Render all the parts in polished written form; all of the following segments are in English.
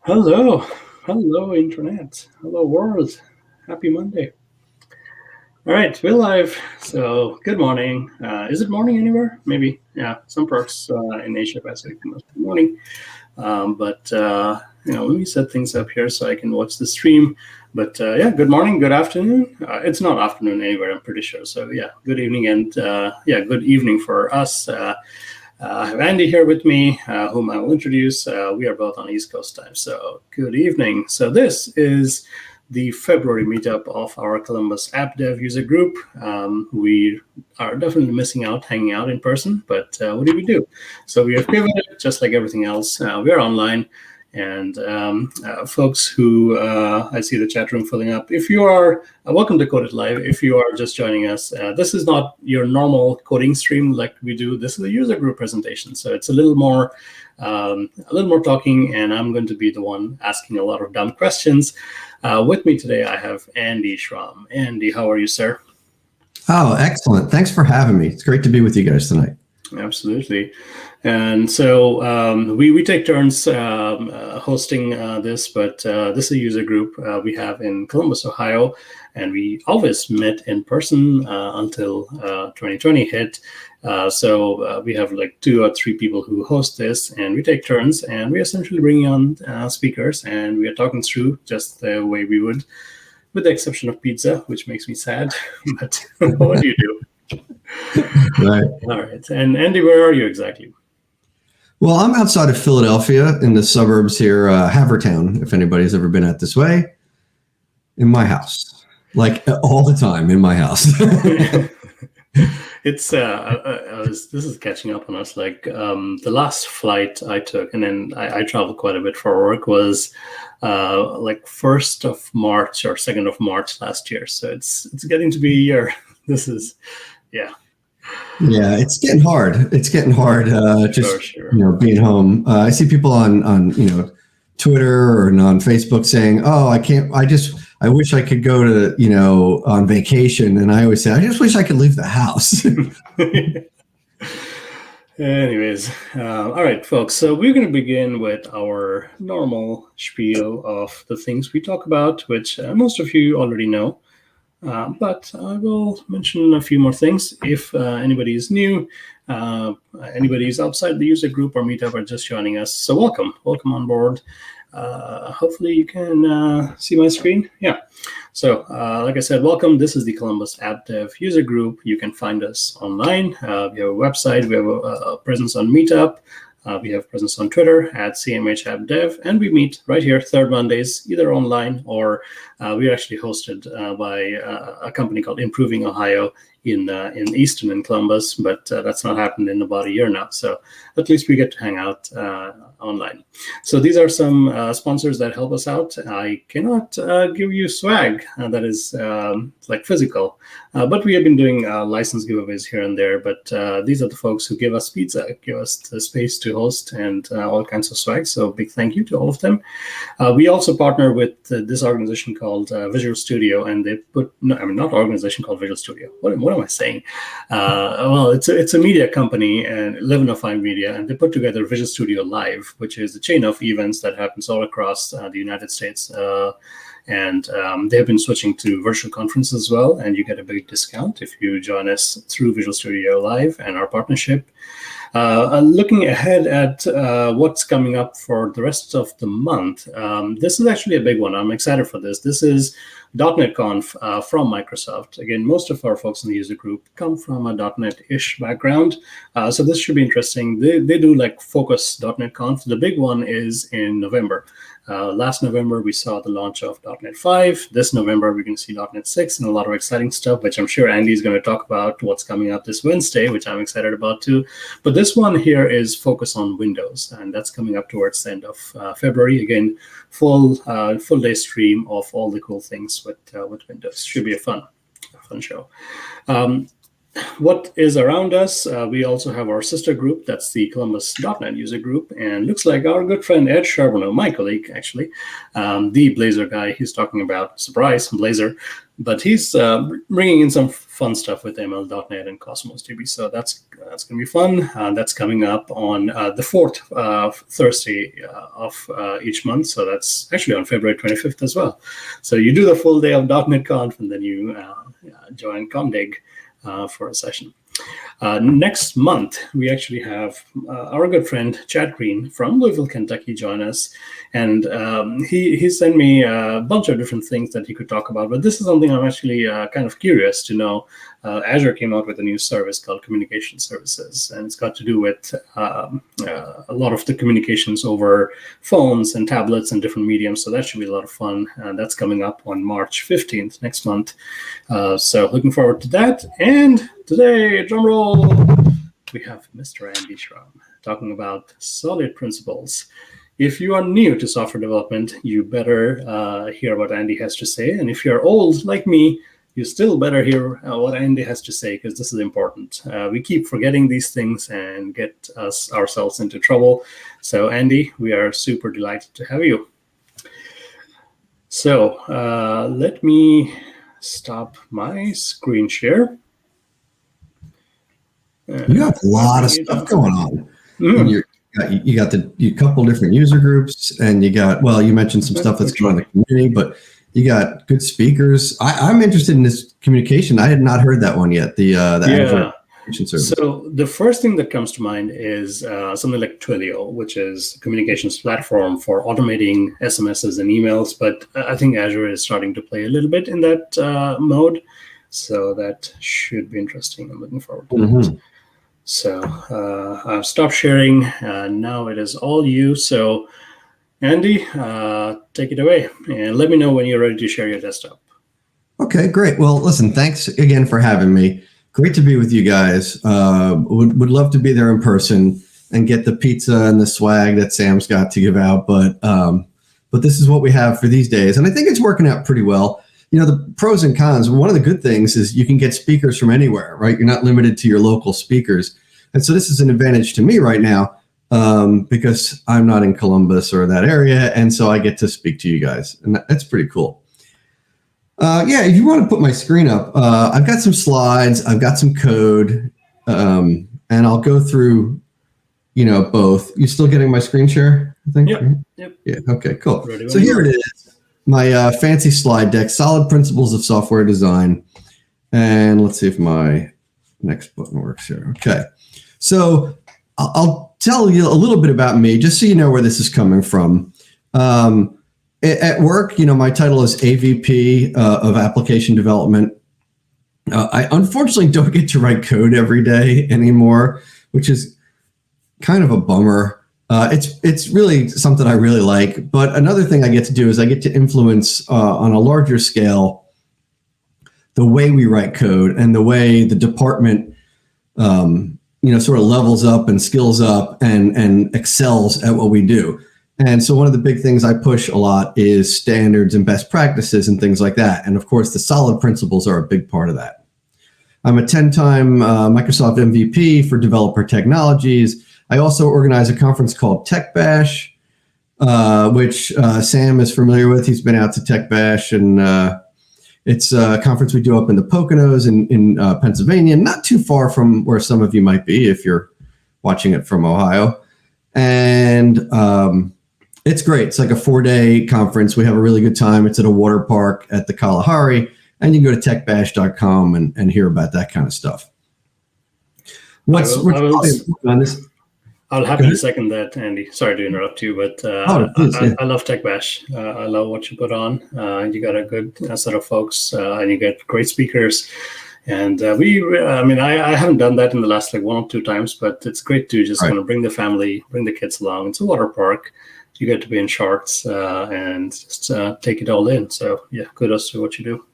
Hello, hello, internet, hello, world. Happy Monday. All right, we're live. So, good morning. Is it morning anywhere? Maybe. Yeah, some parts in Asia Pacific must be morning. But let me set things up here so I can watch the stream. But yeah, good morning, good afternoon. It's not afternoon anywhere, I'm pretty sure. So, yeah, good evening and yeah, good evening for us. I have Andy here with me, whom I will introduce. We are both on East Coast time, so good evening. So this is the February meetup of our Columbus App Dev user group. We are definitely missing out hanging out in person, but what do we do? So we have pivoted, just like everything else. We are online. And folks who I see the chat room filling up. If you are welcome to Code It Live. If you are just joining us, this is not your normal coding stream like we do. This is a user group presentation, so it's a little more talking, and I'm going to be the one asking a lot of dumb questions. With me today, I have Andy Schwam. Andy, how are you, sir? Oh, excellent. Thanks for having me. It's great to be with you guys tonight. Absolutely. And so we take turns hosting this, but this is a user group we have in Columbus, Ohio, and we always met in person until 2020 hit. So we have like 2 or 3 people who host this, and we take turns, and we essentially bring on speakers, and we are talking through just the way we would, with the exception of pizza, which makes me sad. But what do you do? Right. All right. And Andy, where are you exactly? Well, I'm outside of Philadelphia in the suburbs here, Havertown, if anybody's ever been out this way, in my house, like all the time in my house. It's this is catching up on us. Like the last flight I took, and then I traveled quite a bit for work, was like 1st of March or 2nd of March last year. So it's getting to be a year. This is, yeah. Yeah, it's getting hard. It's getting hard. Just Sure. Being home. I see people on Twitter or on Facebook saying, "Oh, I can't. I wish I could go to on vacation." And I always say, "I just wish I could leave the house." Anyways, all right, folks. So we're going to begin with our normal spiel of the things we talk about, which most of you already know. But I will mention a few more things. If anybody is new, anybody is outside the user group or meetup or just joining us, so welcome on board. Hopefully you can see my screen. Yeah. So like I said, welcome. This is the Columbus App Dev user group. You can find us online. We have a website. We have a presence on Meetup. We have presence on Twitter at CMHAppDev, and we meet right here third Mondays, either online or we're actually hosted by a company called Improving Ohio in Easton and Columbus, but that's not happened in about a year now. So at least we get to hang out online. So these are some sponsors that help us out. I cannot give you swag that is like physical, but we have been doing license giveaways here and there. But these are the folks who give us pizza, give us the space to host, and all kinds of swag. So big thank you to all of them. We also partner with this organization called Visual Studio, and they not organization called Visual Studio. What am I saying? Well, it's a media company, and 1105 Media, and they put together Visual Studio Live, which is a chain of events that happens all across the United States. And they've been switching to virtual conference as well, and you get a big discount if you join us through Visual Studio Live and our partnership. Looking ahead at what's coming up for the rest of the month, this is actually a big one. I'm excited for this. This is .NET Conf from Microsoft. Again, most of our folks in the user group come from a .NET-ish background, so this should be interesting. They do like focus .NET Conf. The big one is in November. Last November, we saw the launch of .NET 5. This November, we're going to see .NET 6 and a lot of exciting stuff, which I'm sure Andy is going to talk about what's coming up this Wednesday, which I'm excited about too. But this one here is focus on Windows, and that's coming up towards the end of February. Again, full day stream of all the cool things with Windows. Should be a fun show. what is around us, we also have our sister group. That's the Columbus.NET user group. And looks like our good friend Ed Charbonneau, my colleague, actually, the Blazor guy, he's talking about, surprise, Blazor. But he's bringing in some fun stuff with ML.NET and Cosmos DB. So that's going to be fun. That's coming up on the 4th Thursday of each month. So that's actually on February 25th as well. So you do the full day of .NET Conf, and then you join Comdig for a session. Next month, we actually have our good friend Chad Green from Louisville, Kentucky join us. And he sent me a bunch of different things that he could talk about. But this is something I'm actually kind of curious to know. Azure came out with a new service called Communication Services, and it's got to do with a lot of the communications over phones and tablets and different mediums. So that should be a lot of fun. That's coming up on March 15th, next month. So looking forward to that. And today, drum roll, we have Mr. Andy Schwam talking about solid principles. If you are new to software development, you better hear what Andy has to say. And if you're old like me, you still better hear what Andy has to say, because this is important. We keep forgetting these things and get ourselves into trouble. So Andy, we are super delighted to have you. So let me stop my screen share. You have a lot of stuff going on. And you got a couple different user groups, and you got, well, you mentioned some stuff that's going on in the community, but you got good speakers. I'm interested in this communication. I had not heard that one yet. The Android communication service. So the first thing that comes to mind is something like Twilio, which is a communications platform for automating SMSs and emails. But I think Azure is starting to play a little bit in that mode. So that should be interesting. I'm looking forward to that. So I've stopped sharing. Now it is all you. So Andy, take it away and let me know when you're ready to share your desktop. Okay, great. Well, listen, thanks again for having me. Great to be with you guys. Would love to be there in person and get the pizza and the swag that Sam's got to give out. But this is what we have for these days. And I think it's working out pretty well. You know, the pros and cons, one of the good things is you can get speakers from anywhere, right? You're not limited to your local speakers. And so this is an advantage to me right now because I'm not in Columbus or that area. And so I get to speak to you guys. And that's pretty cool. Yeah, if you want to put my screen up, I've got some slides, I've got some code, and I'll go through, both. You still getting my screen share, I think? Yep. Yeah, okay, cool. So here it is. My fancy slide deck, Solid Principles of Software Design. And let's see if my next button works here. Okay. So I'll tell you a little bit about me, just so you know where this is coming from. At work, my title is AVP of Application Development. I unfortunately don't get to write code every day anymore, which is kind of a bummer. It's really something I really like. But another thing I get to do is I get to influence on a larger scale the way we write code and the way the department, sort of levels up and skills up and excels at what we do. And so one of the big things I push a lot is standards and best practices and things like that. And of course, the solid principles are a big part of that. I'm a 10-time Microsoft MVP for developer technologies. I also organize a conference called Tech Bash, which Sam is familiar with. He's been out to Tech Bash, and it's a conference we do up in the Poconos in Pennsylvania, not too far from where some of you might be if you're watching it from Ohio. And it's great. It's like a 4-day conference. We have a really good time. It's at a water park at the Kalahari, and you can go to techbash.com and hear about that kind of stuff. I'll happily second that, Andy. Sorry to interrupt you, but I love Tech Bash. I love what you put on. You got a good set of folks, and you get great speakers. And I haven't done that in the last 1 or 2 times, but it's great to just kind of bring the family, bring the kids along. It's a water park. You get to be in shorts and just take it all in. So yeah, kudos to what you do.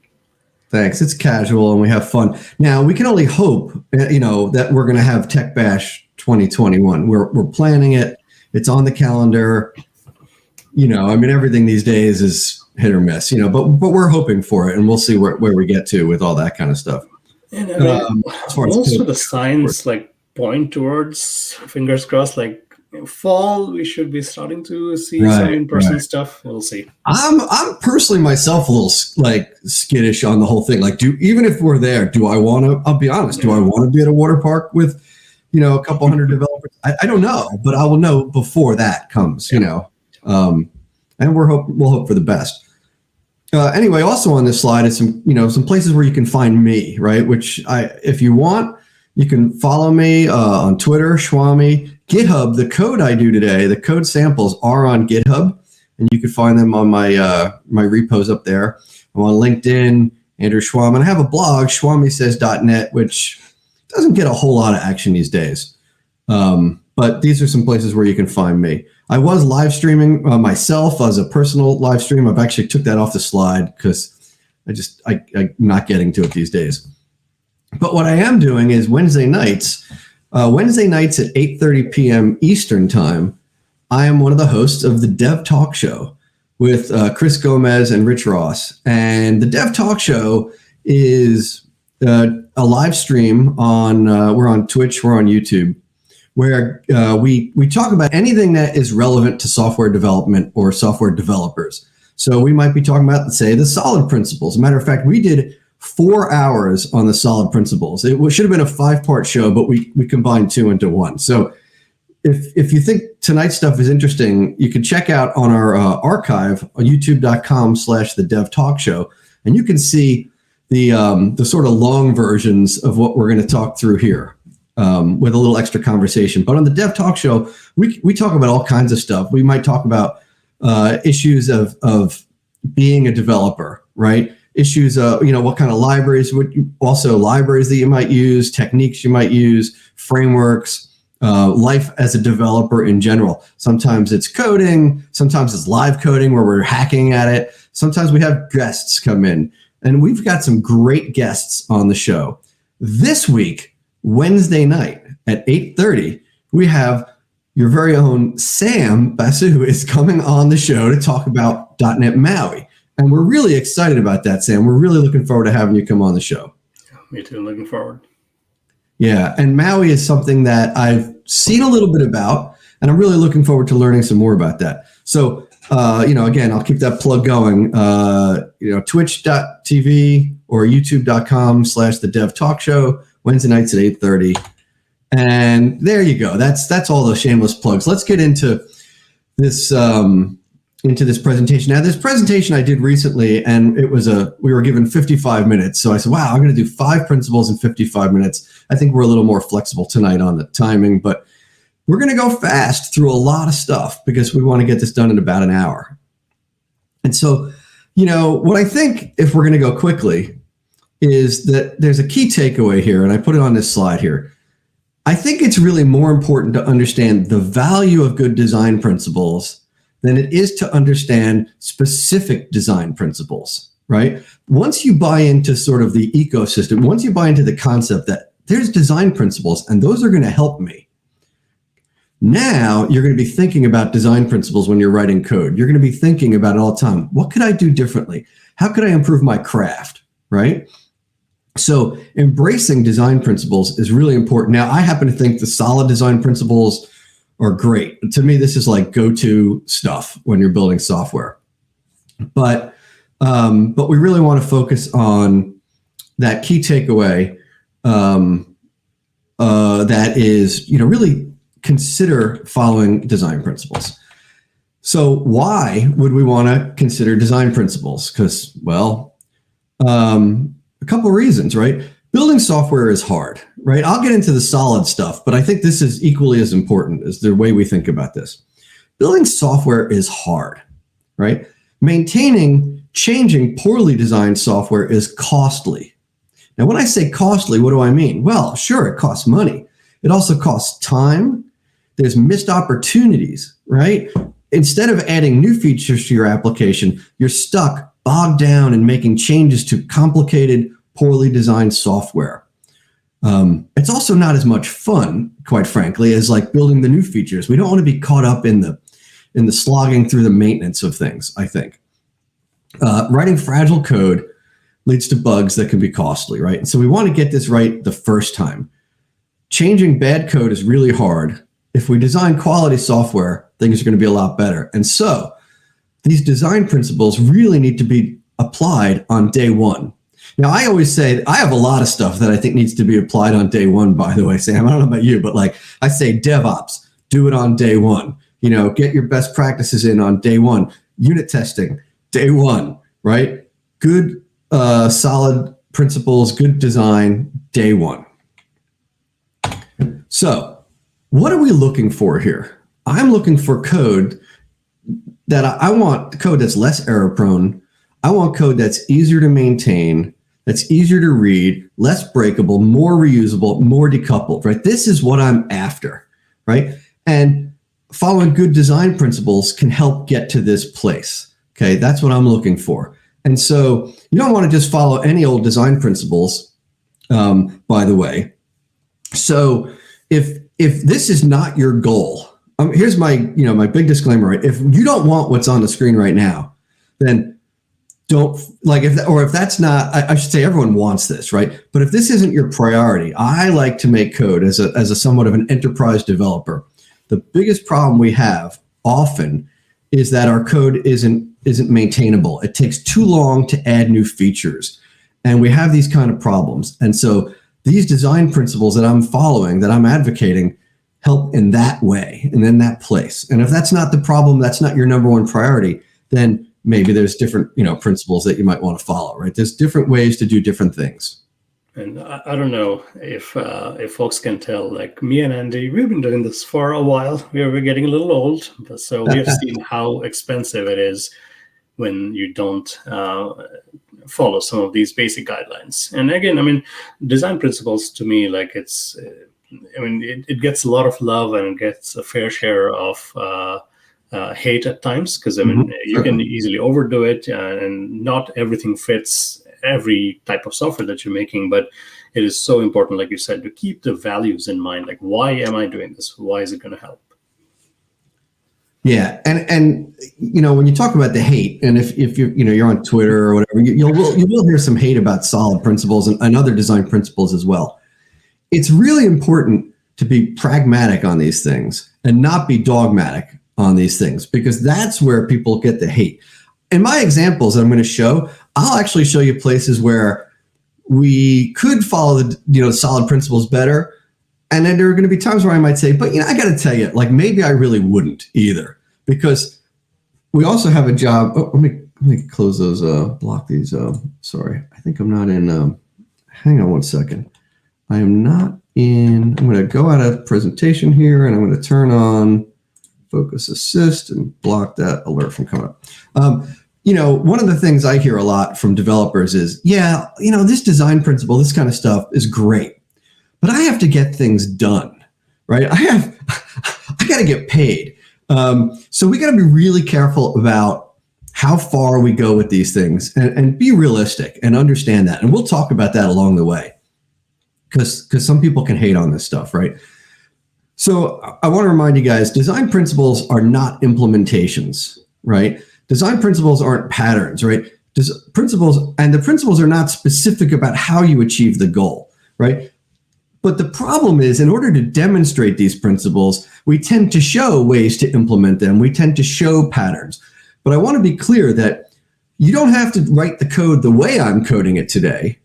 Thanks. It's casual and we have fun. Now we can only hope, that we're going to have Tech Bash 2021. We're planning it. It's on the calendar. Everything these days is hit or miss. But we're hoping for it, and we'll see where we get to with all that kind of stuff. And I mean, as far as most of the code. signs like point towards, fingers crossed, like fall. We should be starting to see some Right, in-person right. stuff. We'll see. I'm personally myself a little like skittish on the whole thing. Like, even if we're there, do I want to? I'll be honest. Do I want to be at a water park with, a couple hundred developers? I don't know, but I will know before that comes. And we'll hope for the best. Anyway, also on this slide is some places where you can find me, right? Which if you want, you can follow me on Twitter, Schwami, GitHub. The code I do today, the code samples are on GitHub, and you can find them on my repos up there. I'm on LinkedIn, Andrew Schwam, and I have a blog, schwamisays.net, which doesn't get a whole lot of action these days. But these are some places where you can find me. I was live streaming myself as a personal live stream. I've actually took that off the slide because I'm not getting to it these days. But what I am doing is Wednesday nights at 8:30 p.m. Eastern time, I am one of the hosts of the Dev Talk Show with Chris Gomez and Rich Ross. And the Dev Talk Show is a live stream we're on Twitch, we're on YouTube, where we talk about anything that is relevant to software development or software developers. So we might be talking about, say, the solid principles. As a matter of fact, we did 4 hours on the solid principles. It should have been a 5-part show, but we combined 2 into 1. So if you think tonight's stuff is interesting, you can check out on our archive on youtube.com/the Dev Talk Show, and you can see the sort of long versions of what we're going to talk through here. With a little extra conversation. But on the Dev Talk Show, we talk about all kinds of stuff. We might talk about issues of being a developer, right? Issues of, what kind of libraries, libraries that you might use, techniques you might use, frameworks, life as a developer in general. Sometimes it's coding, sometimes it's live coding where we're hacking at it. Sometimes we have guests come in, and we've got some great guests on the show. This week, Wednesday night at 8:30, we have your very own Sam Basu is coming on the show to talk about .NET MAUI. And we're really excited about that, Sam. We're really looking forward to having you come on the show. Me too, looking forward. Yeah, and MAUI is something that I've seen a little bit about, and I'm really looking forward to learning some more about that. So, again, I'll keep that plug going. Twitch.tv or youtube.com/the Dev Talk Show. Wednesday nights at 8:30. And there you go. That's all the shameless plugs. Let's get into this presentation. Now, this presentation I did recently, and we were given 55 minutes. So I said, wow, I'm going to do 5 principles in 55 minutes. I think we're a little more flexible tonight on the timing, but we're going to go fast through a lot of stuff because we want to get this done in about an hour. And so, what I think, if we're going to go quickly, is that there's a key takeaway here, and I put it on this slide here. I think it's really more important to understand the value of good design principles than it is to understand specific design principles, right? Once you buy into sort of the ecosystem, once you buy into the concept that there's design principles and those are going to help me, now you're going to be thinking about design principles when you're writing code. You're going to be thinking about it all the time. What could I do differently? How could I improve my craft, right? So embracing design principles is really important. Now, I happen to think the solid design principles are great. To me, this is like go-to stuff when you're building software. But we really want to focus on that key takeaway that is, really consider following design principles. So why would we want to consider design principles? Because, a couple of reasons, right? Building software is hard, right? I'll get into the solid stuff, but I think this is equally as important as the way we think about this. Building software is hard, right? Changing poorly designed software is costly. Now, when I say costly, what do I mean? Well, sure, it costs money. It also costs time. There's missed opportunities, right? Instead of adding new features to your application, you're stuck bogged down in making changes to complicated, poorly designed software. It's also not as much fun, quite frankly, as like building the new features. We don't want to be caught up in the slogging through the maintenance of things, I think. Writing fragile code leads to bugs that can be costly, right? And so we want to get this right the first time. Changing bad code is really hard. If we design quality software, things are going to be a lot better. And so these design principles really need to be applied on day one. Now, I always say I have a lot of stuff that I think needs to be applied on day one, by the way, Sam. I don't know about you, but like I say, DevOps, do it on day one. Get your best practices in on day one. Unit testing, day one, right? Good, solid principles, good design, day one. So what are we looking for here? I'm looking for code that I want code that's less error prone. I want code that's easier to maintain, that's easier to read, less breakable, more reusable, more decoupled, right? This is what I'm after, right? And following good design principles can help get to this place, okay? That's what I'm looking for. And so you don't want to just follow any old design principles, by the way. So if this is not your goal, here's my big disclaimer, right? If you don't want what's on the screen right now, then don't if that's not, I should say everyone wants this, right? But if this isn't your priority, I like to make code as a somewhat of an enterprise developer. The biggest problem we have often is that our code isn't maintainable. It takes too long to add new features. And we have these kind of problems. And so these design principles that I'm following, that I'm advocating, help in that way and in that place. And if that's not the problem, that's not your number one priority, then maybe there's different, principles that you might want to follow, right? There's different ways to do different things. And I don't know if folks can tell, like me and Andy, we've been doing this for a while. We're getting a little old, so we have seen how expensive it is when you don't follow some of these basic guidelines. And again, design principles to me, like it gets a lot of love and it gets a fair share of hate at times, because you can easily overdo it, and not everything fits every type of software that you're making. But it is so important, like you said, to keep the values in mind. Like, why am I doing this? Why is it going to help? Yeah, and when you talk about the hate, and if you're on Twitter or whatever, you will hear some hate about solid principles and other design principles as well. It's really important to be pragmatic on these things and not be dogmatic on these things, because that's where people get the hate. In my examples that I'm going to show, I'll actually show you places where we could follow the solid principles better. And then there are going to be times where I might say, but I got to tell you, like, maybe I really wouldn't either, because we also have a job. Oh, let me close those, block these. Sorry, I think I'm not in, hang on one second. I am not in, I'm going to go out of presentation here and I'm going to turn on Focus Assist and block that alert from coming up. One of the things I hear a lot from developers is, this design principle, this kind of stuff is great, but I have to get things done, right? I got to get paid. So we got to be really careful about how far we go with these things and be realistic and understand that. And we'll talk about that along the way, because some people can hate on this stuff, right? So I want to remind you guys, design principles are not implementations, right? Design principles aren't patterns, right? The principles are not specific about how you achieve the goal, right? But the problem is, in order to demonstrate these principles, we tend to show ways to implement them. We tend to show patterns. But I want to be clear that you don't have to write the code the way I'm coding it today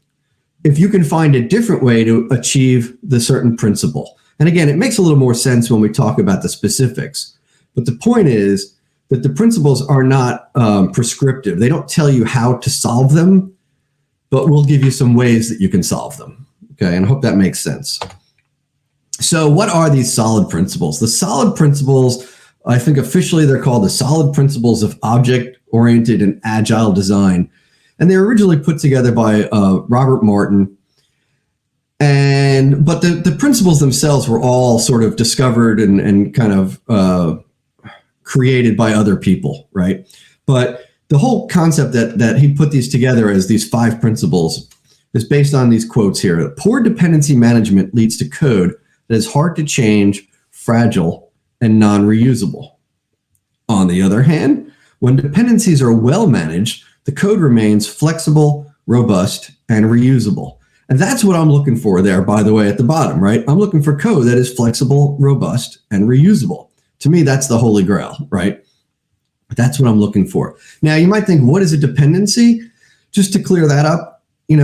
if you can find a different way to achieve the certain principle. And again, it makes a little more sense when we talk about the specifics. But the point is that the principles are not prescriptive. They don't tell you how to solve them, but we'll give you some ways that you can solve them. Okay, and I hope that makes sense. So what are these solid principles? The solid principles, I think officially they're called the solid principles of object-oriented and agile design. And they were originally put together by Robert Martin. But the principles themselves were all sort of discovered and kind of created by other people, right? But the whole concept that he put these together as these 5 principles is based on these quotes here. Poor dependency management leads to code that is hard to change, fragile, and non-reusable. On the other hand, when dependencies are well managed, the code remains flexible, robust, and reusable. And that's what I'm looking for there, by the way, at the bottom, right? I'm looking for code that is flexible, robust, and reusable. To me, that's the holy grail, right? That's what I'm looking for. Now, you might think, what is a dependency? Just to clear that up, we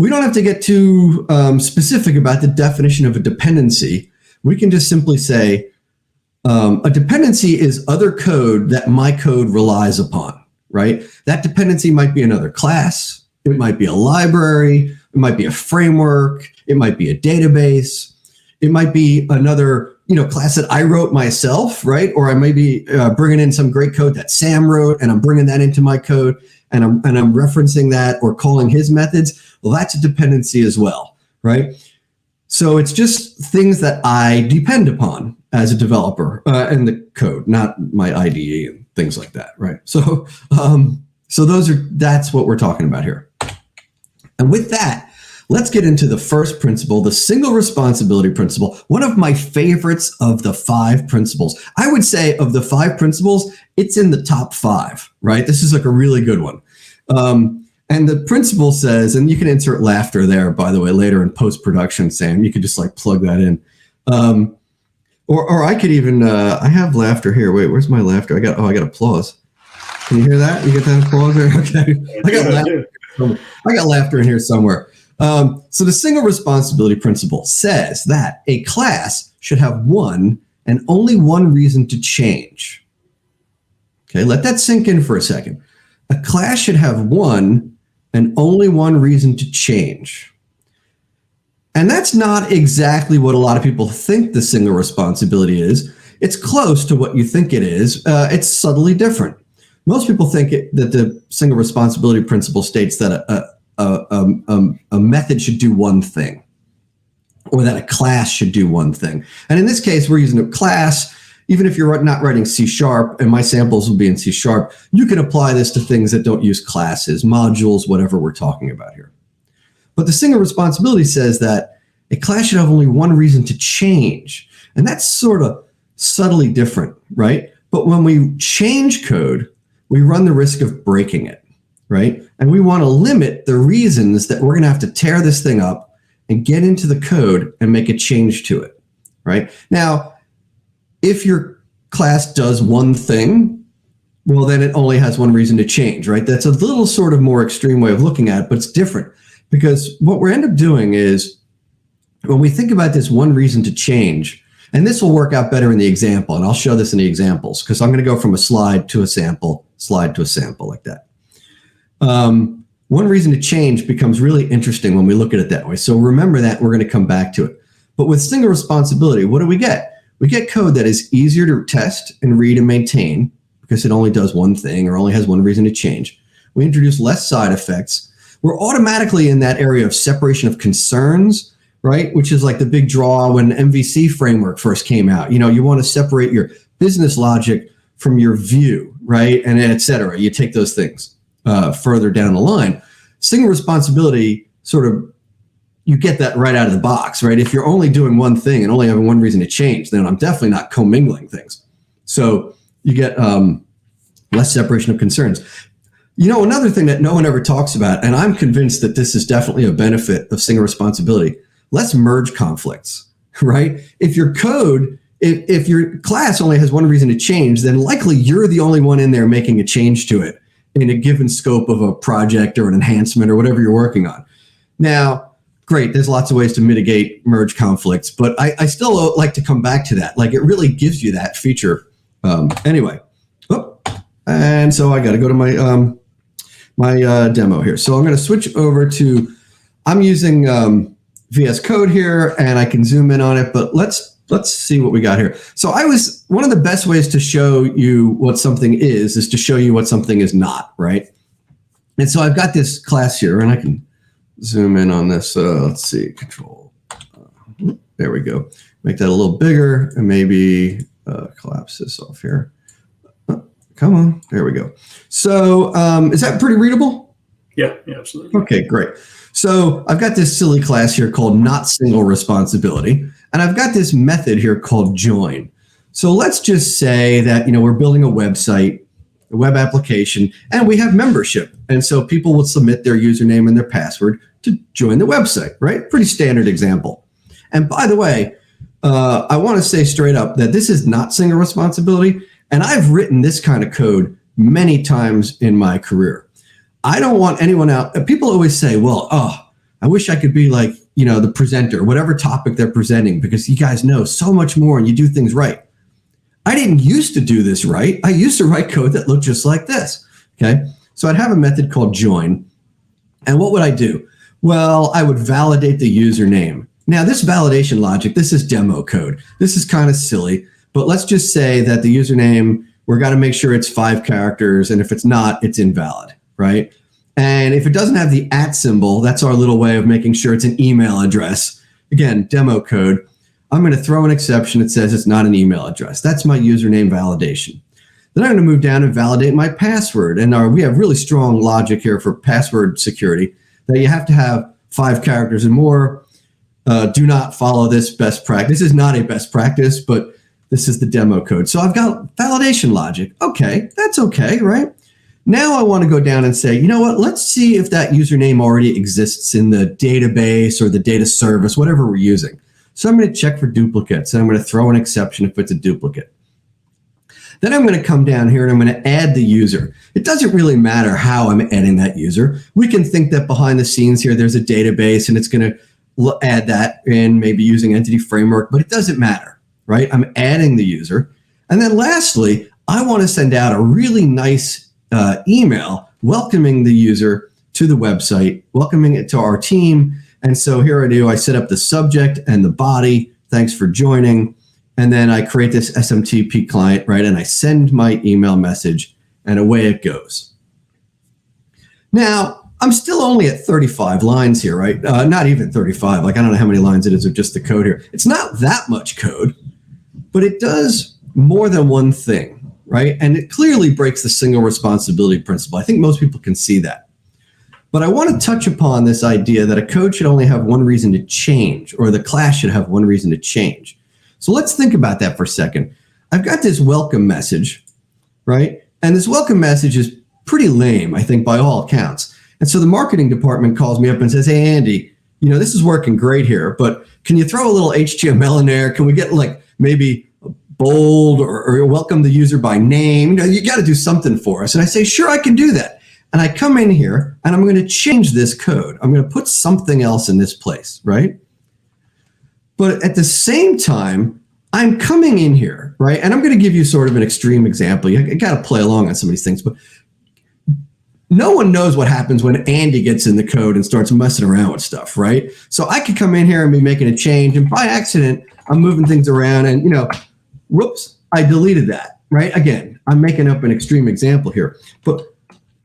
don't have to get too specific about the definition of a dependency. We can just simply say, a dependency is other code that my code relies upon, right? That dependency might be another class. It might be a library. It might be a framework. It might be a database. It might be another, class that I wrote myself, right? Or I may be bringing in some great code that Sam wrote, and I'm bringing that into my code, and I'm referencing that or calling his methods. Well, that's a dependency as well, right? So it's just things that I depend upon as a developer in the code, not my IDE and things like that, right? So, that's what we're talking about here. And with that, let's get into the first principle, the single responsibility principle, one of my favorites of the 5 principles. I would say of the 5 principles, it's in the top 5, right? This is like a really good one. And the principle says, and you can insert laughter there, by the way, later in post-production, Sam, you could just like plug that in. Or I could even, I have laughter here. Wait, where's my laughter? I got applause. Can you hear that? You get that applause there? Okay. I got laughter in here somewhere. So the single responsibility principle says that a class should have one and only one reason to change. Okay, let that sink in for a second. A class should have one and only one reason to change. And that's not exactly what a lot of people think the single responsibility is. It's close to what you think it is. It's subtly different. Most people think that the single responsibility principle states that a method should do one thing, or that a class should do one thing. And in this case, we're using a class. Even if you're not writing C#, and my samples will be in C#, you can apply this to things that don't use classes, modules, whatever we're talking about here. But the single responsibility says that a class should have only one reason to change. And that's sort of subtly different, right? But when we change code, we run the risk of breaking it, right? And we want to limit the reasons that we're going to have to tear this thing up and get into the code and make a change to it, right? Now, if your class does one thing, well, then it only has one reason to change, right? That's a little sort of more extreme way of looking at it, but it's different, because what we end up doing is when we think about this one reason to change, and this will work out better in the example, and I'll show this in the examples, because I'm going to go from a slide to a sample like that. One reason to change becomes really interesting when we look at it that way. So remember that, we're going to come back to it. But with single responsibility, what do we get? We get code that is easier to test and read and maintain because it only does one thing or only has one reason to change. We introduce less side effects. We're automatically in that area of separation of concerns, right? Which is like the big draw when MVC framework first came out. You want to separate your business logic from your view, right? And et cetera. You take those things further down the line. Single responsibility sort of, you get that right out of the box, right? If you're only doing one thing and only having one reason to change, then I'm definitely not commingling things. So you get less separation of concerns. Another thing that no one ever talks about, and I'm convinced that this is definitely a benefit of single responsibility, less merge conflicts, right? If your code, if your class only has one reason to change, then likely you're the only one in there making a change to it in a given scope of a project or an enhancement or whatever you're working on. Now, great, there's lots of ways to mitigate merge conflicts, but I still like to come back to that. Like, it really gives you that feature. Anyway, and so I got to go to my my demo here. So I'm going to switch over to, I'm using VS Code here, and I can zoom in on it, but let's see what we got here. So one of the best ways to show you what something is to show you what something is not, right? And so I've got this class here, and I can zoom in on this. Let's see, control. There we go. Make that a little bigger and maybe collapse this off here. Come on, there we go. So is that pretty readable? Yeah, absolutely. Okay, great. So I've got this silly class here called not single responsibility, and I've got this method here called join. So let's just say that we're building a website, a web application, and we have membership. And so people will submit their username and their password to join the website, right? Pretty standard example. And by the way, I want to say straight up that this is not single responsibility. And I've written this kind of code many times in my career. I don't want anyone out. People always say, well, I wish I could be like, the presenter, whatever topic they're presenting, because you guys know so much more and you do things right. I didn't used to do this right. I used to write code that looked just like this. Okay. So I'd have a method called join. And what would I do? Well, I would validate the username. Now, this validation logic, this is demo code. This is kind of silly, but let's just say that the username, we're got to make sure it's 5 characters. And if it's not, it's invalid, right? And if it doesn't have the @ symbol, that's our little way of making sure it's an email address. Again, demo code. I'm going to throw an exception that says it's not an email address. That's my username validation. Then I'm going to move down and validate my password. And we have really strong logic here for password security that you have to have 5 characters and more. Do not follow this best practice. This is not a best practice, but this is the demo code. So I've got validation logic. Okay, that's okay, right? Now I want to go down and say, you know what? Let's see if that username already exists in the database or the data service, whatever we're using. So I'm going to check for duplicates, and I'm going to throw an exception if it's a duplicate. Then I'm going to come down here and I'm going to add the user. It doesn't really matter how I'm adding that user. We can think that behind the scenes here, there's a database and it's going to add that in, maybe using Entity Framework, but it doesn't matter, right? I'm adding the user. And then lastly, I want to send out a really nice email welcoming the user to the website, welcoming it to our team. And so here I set up the subject and the body. Thanks for joining. And then I create this SMTP client, right? And I send my email message and away it goes. Now, I'm still only at 35 lines here, right? Not even 35. Like, I don't know how many lines it is of just the code here. It's not that much code, but it does more than one thing, right? And it clearly breaks the single responsibility principle. I think most people can see that. But I want to touch upon this idea that a code should only have one reason to change, or the class should have one reason to change. So let's think about that for a second. I've got this welcome message, right? And this welcome message is pretty lame, I think, by all accounts. And so the marketing department calls me up and says, hey, Andy, this is working great here, but can you throw a little HTML in there? Can we get like maybe bold or welcome the user by name? You got to do something for us. And I say, sure, I can do that. And I come in here and I'm going to change this code. I'm going to put something else in this place, right? But at the same time, I'm coming in here, right? And I'm going to give you sort of an extreme example. You got to play along on some of these things, but no one knows what happens when Andy gets in the code and starts messing around with stuff, right? So I could come in here and be making a change, and by accident, I'm moving things around and, whoops, I deleted that, right? Again, I'm making up an extreme example here, but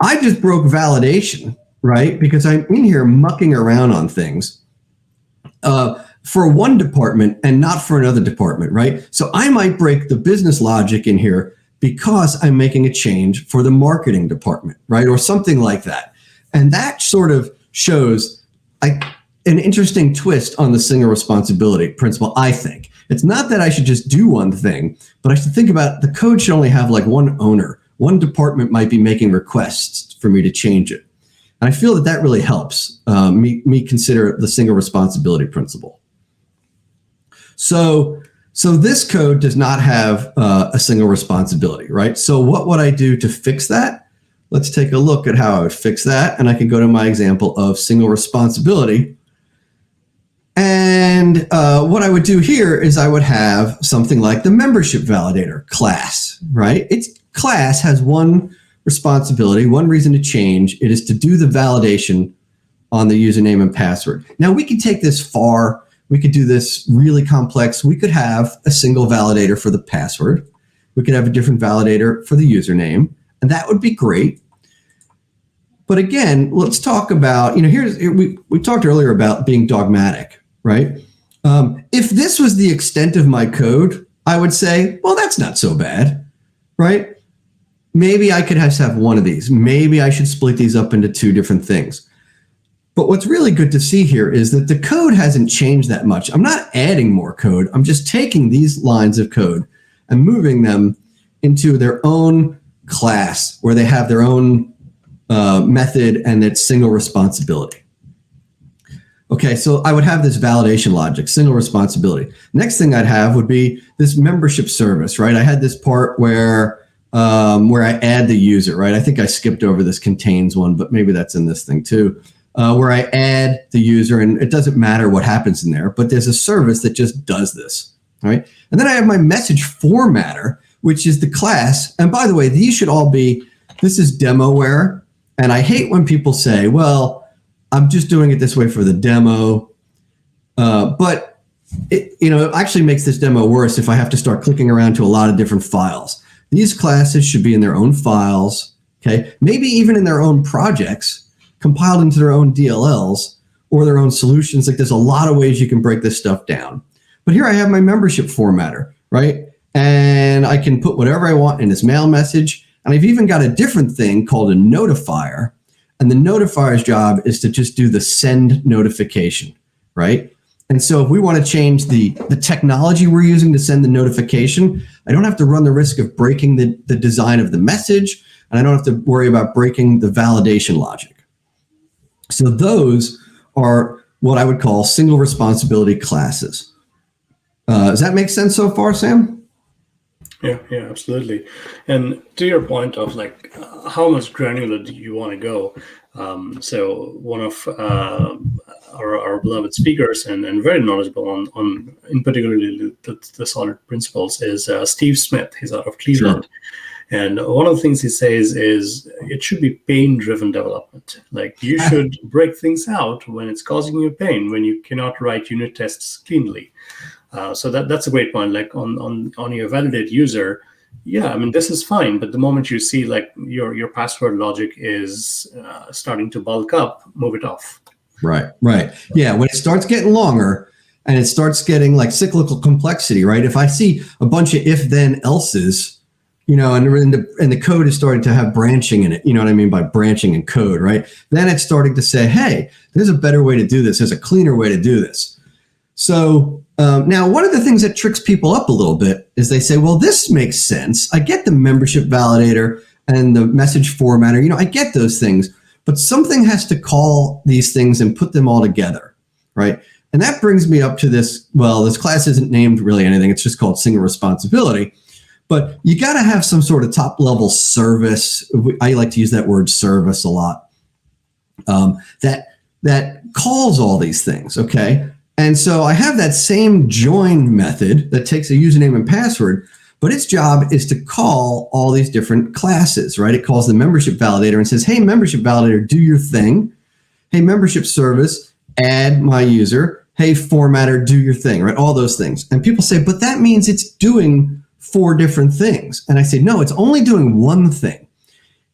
I just broke validation, right? Because I'm in here mucking around on things for one department and not for another department, right? So I might break the business logic in here because I'm making a change for the marketing department, right? Or something like that. And that sort of shows an interesting twist on the single responsibility principle, I think. It's not that I should just do one thing, but I should think about the code should only have like one owner. One department might be making requests for me to change it. And I feel that that really helps me consider the single responsibility principle. So this code does not have a single responsibility, right? So what would I do to fix that? Let's take a look at how I would fix that. And I can go to my example of single responsibility. And what I would do here is I would have something like the membership validator class, right? Its class has one responsibility, one reason to change. It is to do the validation on the username and password. Now we can take this far. We could do this really complex. We could have a single validator for the password. We could have a different validator for the username, and that would be great. But again, let's talk about, we talked earlier about being dogmatic, right? If this was the extent of my code, I would say, well, that's not so bad, right? Maybe I could have one of these. Maybe I should split these up into 2 different things. But what's really good to see here is that the code hasn't changed that much. I'm not adding more code. I'm just taking these lines of code and moving them into their own class where they have their own method and it's single responsibility. Okay, so I would have this validation logic, single responsibility. Next thing I'd have would be this membership service, right? I had this part where I add the user, right? I think I skipped over this contains one, but maybe that's in this thing too, where I add the user, and it doesn't matter what happens in there, but there's a service that just does this, right? And then I have my message formatter, which is the class. And by the way, these should all be, this is demoware. And I hate when people say, well, I'm just doing it this way for the demo. But it actually makes this demo worse if I have to start clicking around to a lot of different files. These classes should be in their own files, okay? Maybe even in their own projects, compiled into their own DLLs or their own solutions. Like there's a lot of ways you can break this stuff down. But here I have my membership formatter, right? And I can put whatever I want in this mail message. And I've even got a different thing called a notifier. And the notifier's job is to just do the send notification, right? And so if we want to change the technology we're using to send the notification, I don't have to run the risk of breaking the design of the message, and I don't have to worry about breaking the validation logic. So those are what I would call single responsibility classes. Does that make sense so far, Sam? Yeah, absolutely. And to your point of like, how much granular do you want to go? So one of our beloved speakers and very knowledgeable on in particularly the solid principles is Steve Smith. He's out of Cleveland. Sure. And one of the things he says is it should be pain-driven development. Like you should break things out when it's causing you pain, when you cannot write unit tests cleanly. So that's a great point. Like on your validate user, yeah, I mean, this is fine. But the moment you see like your password logic is starting to bulk up, move it off. Right. Yeah, when it starts getting longer and it starts getting like cyclical complexity, right? If I see a bunch of if then else's, and the code is starting to have branching in it, you know what I mean by branching in code, right? Then it's starting to say, hey, there's a better way to do this. There's a cleaner way to do this. So now, one of the things that tricks people up a little bit is they say, well, this makes sense. I get the membership validator and the message formatter. I get those things, but something has to call these things and put them all together, right? And that brings me up to this, well, this class isn't named really anything. It's just called single responsibility. But you got to have some sort of top level service. I like to use that word service a lot. That calls all these things, okay? And so I have that same join method that takes a username and password, but its job is to call all these different classes, right? It calls the membership validator and says, hey, membership validator, do your thing. Hey, membership service, add my user. Hey, formatter, do your thing, right? All those things. And people say, but that means it's doing 4 different things. And I say, no, it's only doing one thing.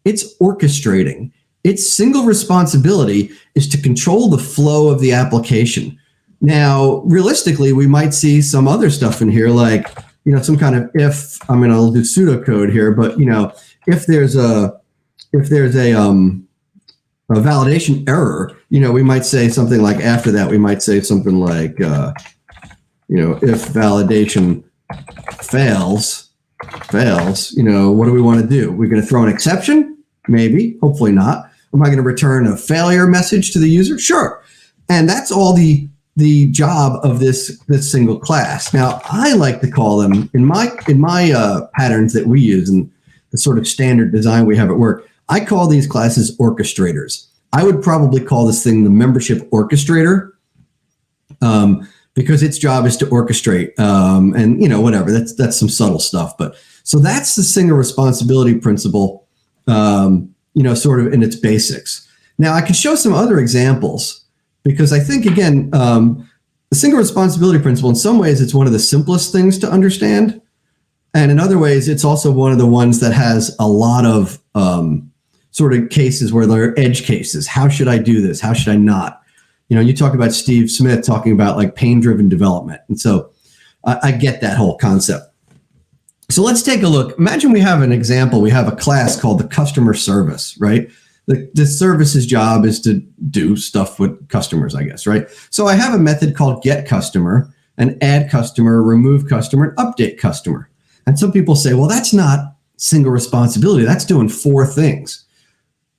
It's orchestrating. Its single responsibility is to control the flow of the application. Now, realistically, we might see some other stuff in here, like, some kind of if, I'll do pseudocode here, but, if there's a validation error, we might say something like after that, we might say something like, if validation fails, what do we want to do? We're going to throw an exception? Maybe, hopefully not. Am I going to return a failure message to the user? Sure. And that's all the job of this single class. Now, I like to call them in my patterns that we use and the sort of standard design we have at work. I call these classes orchestrators. I would probably call this thing the membership orchestrator because its job is to orchestrate and whatever. That's some subtle stuff. But so that's the single responsibility principle, sort of in its basics. Now, I could show some other examples. Because I think, again, the single responsibility principle, in some ways, it's one of the simplest things to understand. And in other ways, it's also one of the ones that has a lot of sort of cases where there are edge cases. How should I do this? How should I not? You talk about Steve Smith talking about like pain-driven development. And so I get that whole concept. So let's take a look. Imagine we have an example. We have a class called the customer service, right? The service's job is to do stuff with customers, I guess, right? So I have a method called get customer and add customer, remove customer, and update customer. And some people say, well, that's not single responsibility. That's doing 4 things.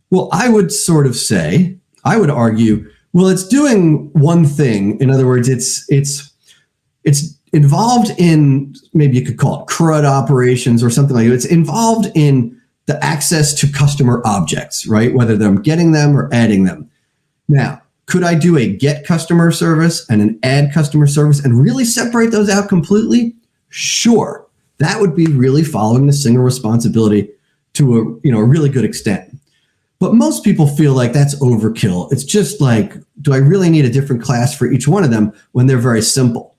Well, I would argue, well, it's doing one thing. In other words, it's involved in, maybe you could call it CRUD operations or something like that. It's involved in the access to customer objects, right? Whether I'm getting them or adding them. Now, could I do a get customer service and an add customer service and really separate those out completely? Sure. That would be really following the single responsibility to a really good extent. But most people feel like that's overkill. It's just like, do I really need a different class for each one of them when they're very simple?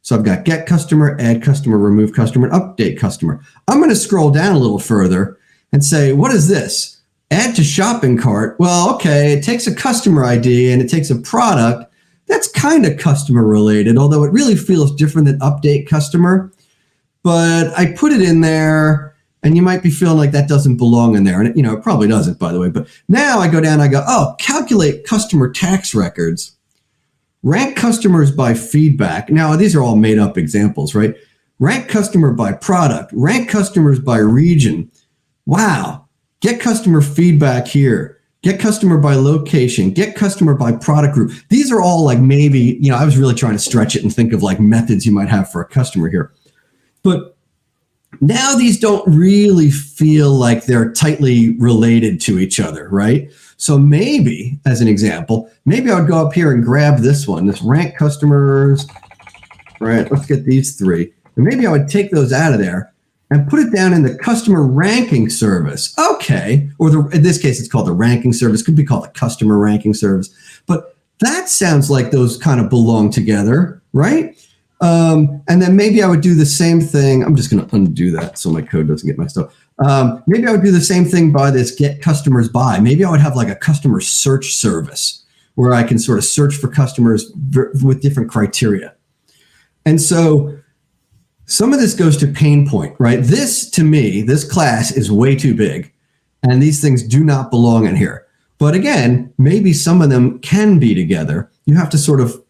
So I've got get customer, add customer, remove customer, and update customer. I'm going to scroll down a little further and say, what is this? Add to shopping cart. Well, okay, it takes a customer ID and it takes a product. That's kind of customer related, although it really feels different than update customer. But I put it in there, and you might be feeling like that doesn't belong in there. And it probably doesn't, by the way. But now I go down, I go, calculate customer tax records. Rank customers by feedback. Now, these are all made up examples, right? Rank customer by product. Rank customers by region. Wow. Get customer feedback here. Get customer by location. Get customer by product group. These are all like maybe, I was really trying to stretch it and think of like methods you might have for a customer here. But now these don't really feel like they're tightly related to each other, right? So maybe, as an example, maybe I would go up here and grab this one, this rank customers. Right, let's get these 3. And maybe I would take those out of there and put it down in the customer ranking service. Okay, or in this case, it's called the ranking service. Could be called the customer ranking service. But that sounds like those kind of belong together, right? And then maybe I would do the same thing. I'm just going to undo that so my code doesn't get messed up. Maybe I would do the same thing by this get customers by. Maybe I would have like a customer search service where I can sort of search for customers with different criteria. And so some of this goes to pain point, right? To me, this class is way too big, and these things do not belong in here. But again, maybe some of them can be together. You have to sort of,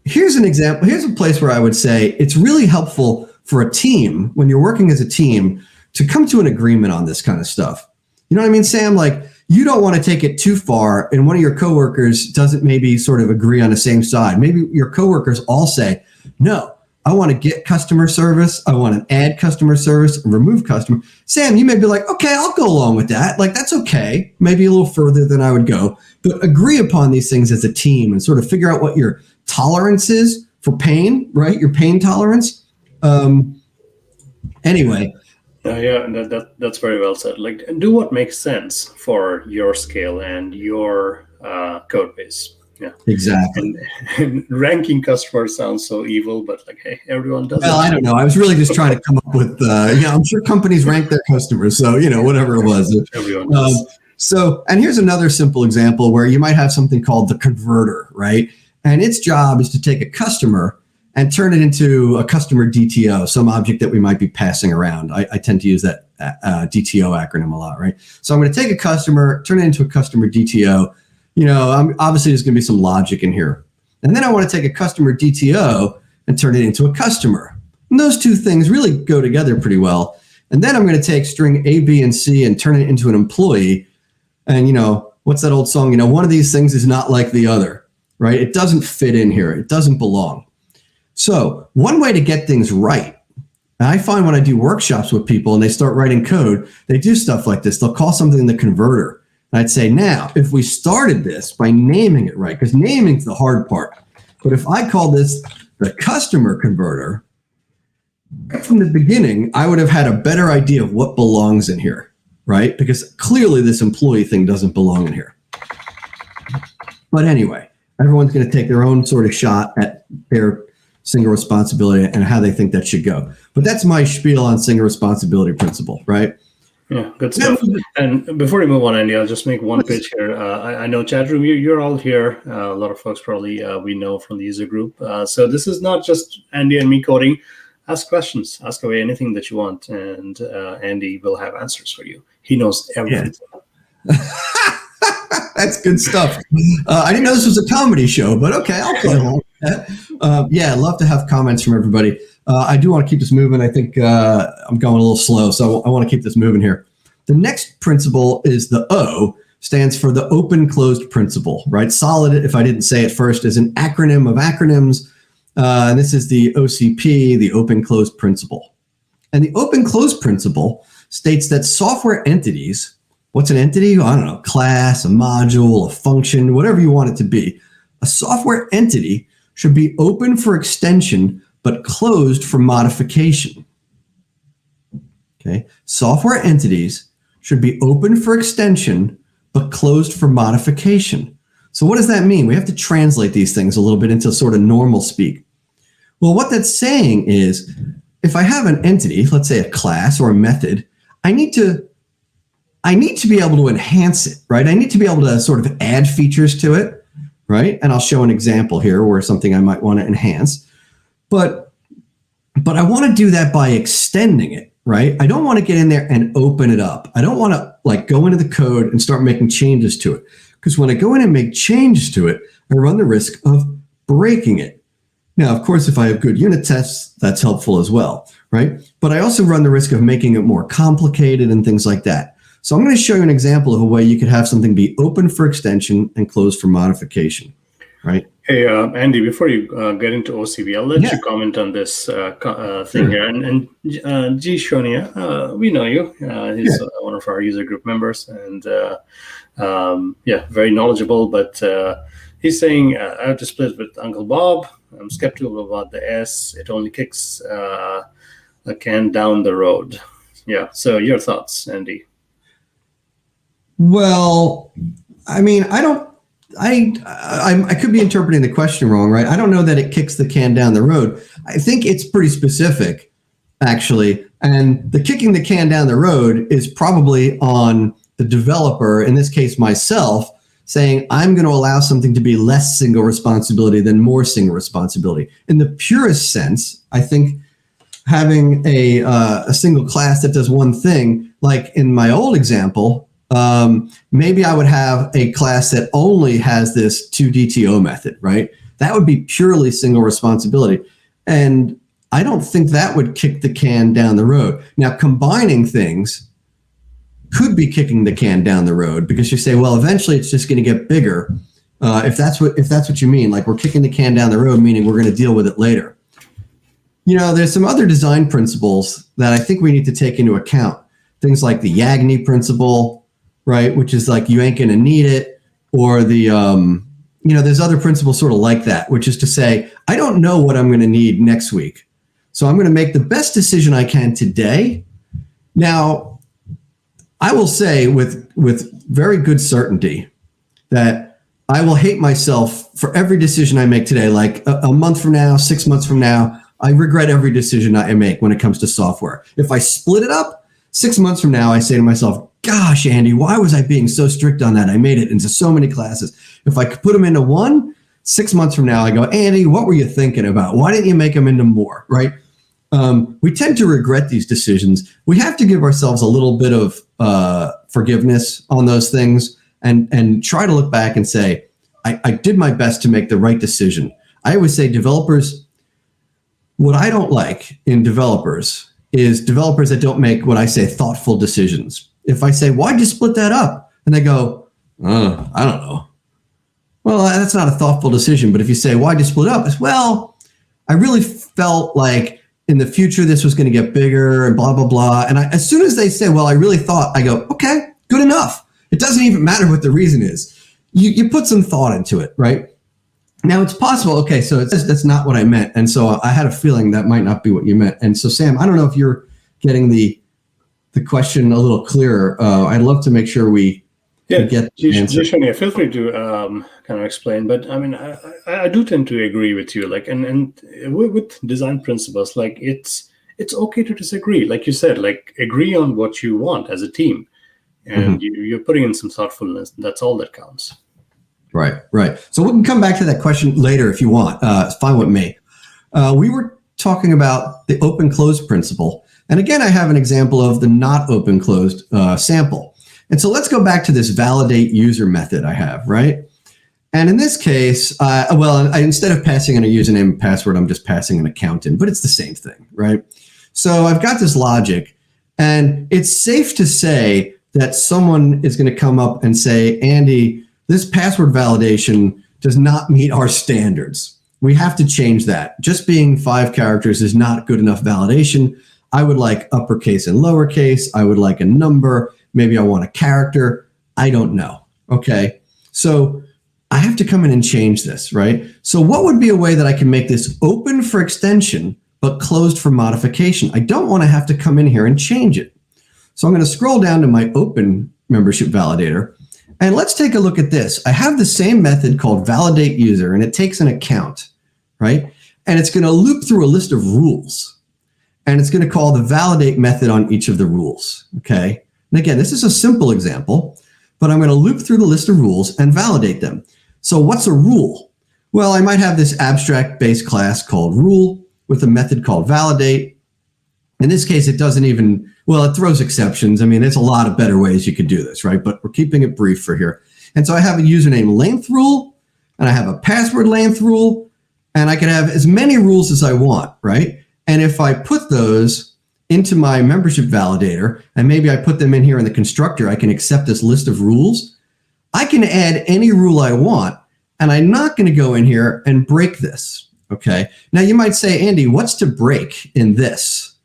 here's an example. Here's a place where I would say it's really helpful for a team, when you're working as a team, to come to an agreement on this kind of stuff. You know what I mean, Sam? Like, you don't want to take it too far, and one of your coworkers doesn't maybe sort of agree on the same side. Maybe your coworkers all say, no, I want to get customer service. I want to add customer service and remove customer. Sam, you may be like, okay, I'll go along with that. Like, that's okay. Maybe a little further than I would go, but agree upon these things as a team and sort of figure out what your tolerance is for pain, right? Your pain tolerance. Anyway. That's very well said. Like, do what makes sense for your scale and your code base. Yeah, exactly. And ranking customers sounds so evil, but like, hey, everyone does. Well, I don't know. I was really just trying to come up with, I'm sure companies rank their customers. So, whatever it was. Everyone does. So, and here's another simple example where you might have something called the converter, right? And its job is to take a customer and turn it into a customer DTO, some object that we might be passing around. I tend to use that DTO acronym a lot, right? So I'm going to take a customer, turn it into a customer DTO. Obviously there's going to be some logic in here. And then I want to take a customer DTO and turn it into a customer. And those two things really go together pretty well. And then I'm going to take string A, B, and C and turn it into an employee. And, what's that old song? One of these things is not like the other, right? It doesn't fit in here. It doesn't belong. So one way to get things right, and I find when I do workshops with people and they start writing code, they do stuff like this. They'll call something the converter. And I'd say, now, if we started this by naming it right, because naming's the hard part. But if I call this the customer converter, from the beginning, I would have had a better idea of what belongs in here, right? Because clearly this employee thing doesn't belong in here. But anyway, everyone's going to take their own sort of shot at their single responsibility and how they think that should go. But that's my spiel on single responsibility principle, right? Yeah, good stuff. And before we move on, Andy, I'll just make one pitch here. I know chat room, you're all here. A lot of folks probably we know from the user group. So this is not just Andy and me coding. Ask questions. Ask away anything that you want, and Andy will have answers for you. He knows everything. Yeah. That's good stuff. I didn't know this was a comedy show, but okay, I'll play along with that. I'd love to have comments from everybody. I do want to keep this moving. I think I'm going a little slow, so I want to keep this moving here. The next principle is the O, stands for the open-closed principle, right? SOLID, if I didn't say it first, is an acronym of acronyms. And this is the OCP, the open-closed principle. And the open-closed principle states that software entities, what's an entity? I don't know, class, a module, a function, whatever you want it to be. A software entity should be open for extension, but closed for modification. Okay, software entities should be open for extension, but closed for modification. So what does that mean? We have to translate these things a little bit into sort of normal speak. Well, what that's saying is, if I have an entity, let's say a class or a method, I need to be able to enhance it, right? I need to be able to sort of add features to it, right? And I'll show an example here where something I might want to enhance. But I want to do that by extending it, right? I don't want to get in there and open it up. I don't want to like go into the code and start making changes to it. Because when I go in and make changes to it, I run the risk of breaking it. Now, of course, if I have good unit tests, that's helpful as well, right? But I also run the risk of making it more complicated and things like that. So I'm going to show you an example of a way you could have something be open for extension and closed for modification, right? Hey, Andy, before you get into OCB, I'll let you comment on this thing here. And G. Shonia, we know you. He's one of our user group members, and very knowledgeable. But he's saying, I have to split with Uncle Bob. I'm skeptical about the S. It only kicks a can down the road. Yeah. So your thoughts, Andy? Well, I mean, I could be interpreting the question wrong, right? I don't know that it kicks the can down the road. I think it's pretty specific, actually. And the kicking the can down the road is probably on the developer, in this case, myself, saying I'm going to allow something to be less single responsibility than more single responsibility. In the purest sense, I think having a single class that does one thing, like in my old example, maybe I would have a class that only has this toDTO method, right? That would be purely single responsibility. And I don't think that would kick the can down the road. Now, combining things could be kicking the can down the road because you say, well, eventually it's just going to get bigger. If that's what you mean, like we're kicking the can down the road, meaning we're going to deal with it later. You know, there's some other design principles that I think we need to take into account. Things like the Yagni principle, right? Which is like, you ain't going to need it. Or the, there's other principles sort of like that, which is to say, I don't know what I'm going to need next week. So I'm going to make the best decision I can today. Now, I will say with very good certainty that I will hate myself for every decision I make today. Like a month from now, 6 months from now, I regret every decision I make when it comes to software. If I split it up, 6 months from now, I say to myself, gosh, Andy, why was I being so strict on that? I made it into so many classes. If I could put them into one, 6 months from now, I go, Andy, what were you thinking about? Why didn't you make them into more, right? We tend to regret these decisions. We have to give ourselves a little bit of forgiveness on those things and try to look back and say, I did my best to make the right decision. I always say developers, what I don't like in developers is developers that don't make what I say thoughtful decisions. If I say, why'd you split that up? And they go, I don't know. Well, that's not a thoughtful decision. But if you say, why'd you split up? It's, well, I really felt like in the future, this was going to get bigger and blah, blah, blah. And as soon as they say, well, I really thought, I go, okay, good enough. It doesn't even matter what the reason is. You put some thought into it, right? Now, it's possible, okay, so that's not what I meant. And so I had a feeling that might not be what you meant. And so, Sam, I don't know if you're getting the question a little clearer. I'd love to make sure we get the answer. Shonia, feel free to kind of explain. But I mean, I do tend to agree with you. Like, and with design principles, like it's okay to disagree. Like you said, like agree on what you want as a team, and you're putting in some thoughtfulness. That's all that counts. Right. So we can come back to that question later if you want. It's fine with me. We were talking about the open-closed principle. And again, I have an example of the not open-closed sample. And so let's go back to this validate user method I have, right? And in this case, instead of passing in a username and password, I'm just passing an account in, but it's the same thing, right? So I've got this logic, and it's safe to say that someone is going to come up and say, Andy, this password validation does not meet our standards. We have to change that. Just being 5 characters is not good enough validation. I would like uppercase and lowercase. I would like a number. Maybe I want a character. I don't know. Okay. So I have to come in and change this, right? So what would be a way that I can make this open for extension, but closed for modification? I don't want to have to come in here and change it. So I'm going to scroll down to my open membership validator, and let's take a look at this. I have the same method called validate user, and it takes an account, right? And it's going to loop through a list of rules, and it's going to call the validate method on each of the rules, okay? And again, this is a simple example, but I'm going to loop through the list of rules and validate them. So what's a rule? Well, I might have this abstract base class called rule with a method called validate. In this case, it doesn't even, well, it throws exceptions. I mean, there's a lot of better ways you could do this, right? But we're keeping it brief for here. And so I have a username length rule, and I have a password length rule, and I can have as many rules as I want, right? And if I put those into my membership validator, and maybe I put them in here in the constructor, I can accept this list of rules. I can add any rule I want, and I'm not going to go in here and break this, okay? Now, you might say, Andy, what's to break in this?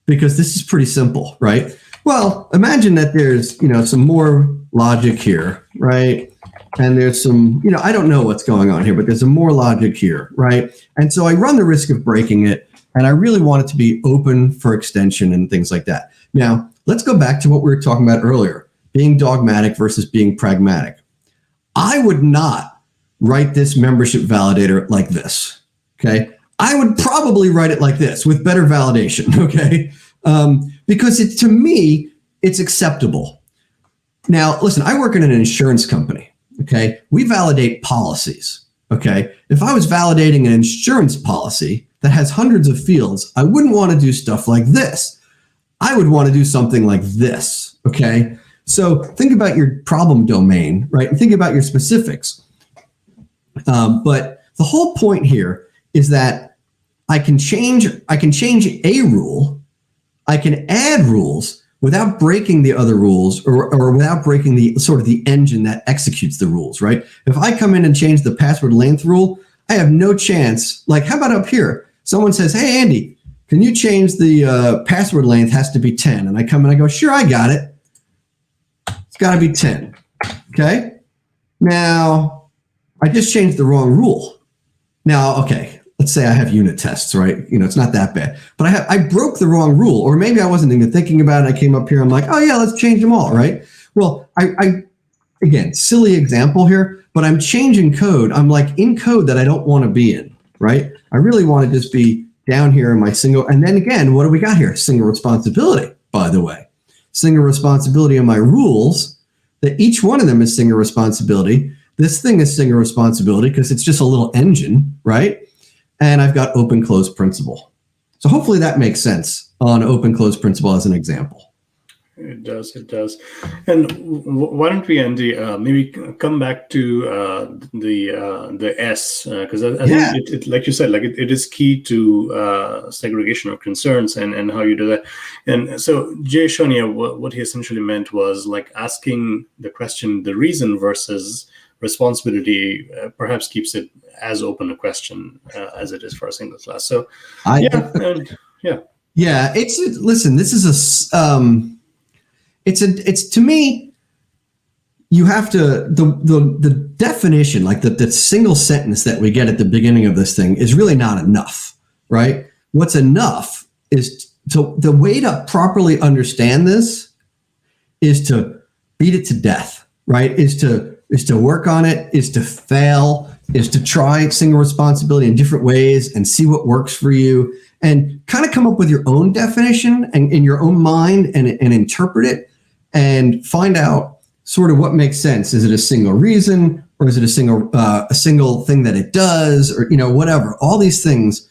Because this is pretty simple, right? Well, imagine that there's, some more logic here, right? And there's some, I don't know what's going on here, but there's some more logic here, right? And so I run the risk of breaking it, and I really want it to be open for extension and things like that. Now, let's go back to what we were talking about earlier. Being dogmatic versus being pragmatic. I would not write this membership validator like this, okay? I would probably write it like this with better validation, okay? Because to me, it's acceptable. Now, listen, I work in an insurance company, okay? We validate policies, okay? If I was validating an insurance policy that has hundreds of fields, I wouldn't want to do stuff like this. I would want to do something like this, okay? So think about your problem domain, right? And think about your specifics. But the whole point here is that I can change a rule. I can add rules without breaking the other rules or without breaking the sort of the engine that executes the rules, right? If I come in and change the password length rule, I have no chance. Like, how about up here? Someone says, hey, Andy, can you change the password length has to be 10? And I come in and I go, sure, I got it. Got to be 10. Okay. Now, I just changed the wrong rule. Now, okay, let's say I have unit tests, right? It's not that bad. But I broke the wrong rule, or maybe I wasn't even thinking about it. I came up here. I'm like, oh yeah, let's change them all, right? Well, I again, silly example here, but I'm changing code. I'm like in code that I don't want to be in, right? I really want to just be down here in my single. And then again, what do we got here? Single responsibility, by the way. Single responsibility on my rules, that each one of them is single responsibility. This thing is single responsibility because it's just a little engine, right? And I've got open close principle. So hopefully that makes sense on open close principle as an example. It does. And why don't we, Andy, maybe come back to the S, because I think it, like you said, it is key to segregation of concerns and how you do that. And so Jay Shonia, what he essentially meant was like asking the question, the reason versus responsibility, perhaps keeps it as open a question as it is for a single class. So listen, this is it's to me, you have to, the definition, like the single sentence that we get at the beginning of this thing is really not enough, right? What's enough is the way to properly understand this is to beat it to death, right? Is to work on it, is to fail, is to try single responsibility in different ways and see what works for you and kind of come up with your own definition and in your own mind and interpret it and find out sort of what makes sense. Is it a single reason, or is it a single thing that it does, or whatever. All these things.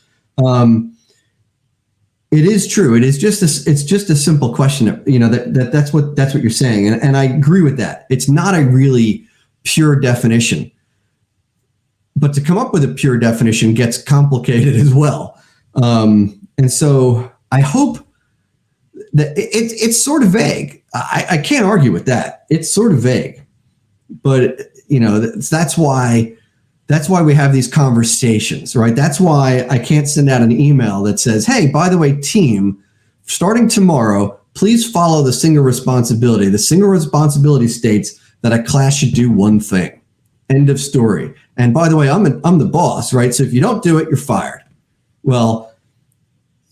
It is true. It's just a simple question. That's what you're saying, and I agree with that. It's not a really pure definition. But to come up with a pure definition gets complicated as well. And so I hope that it's sort of vague. I can't argue with that. It's sort of vague. But, that's why we have these conversations, right? That's why I can't send out an email that says, hey, by the way, team, starting tomorrow, please follow the single responsibility. The single responsibility states that a class should do one thing. End of story. And by the way, I'm the boss, right? So if you don't do it, you're fired. Well,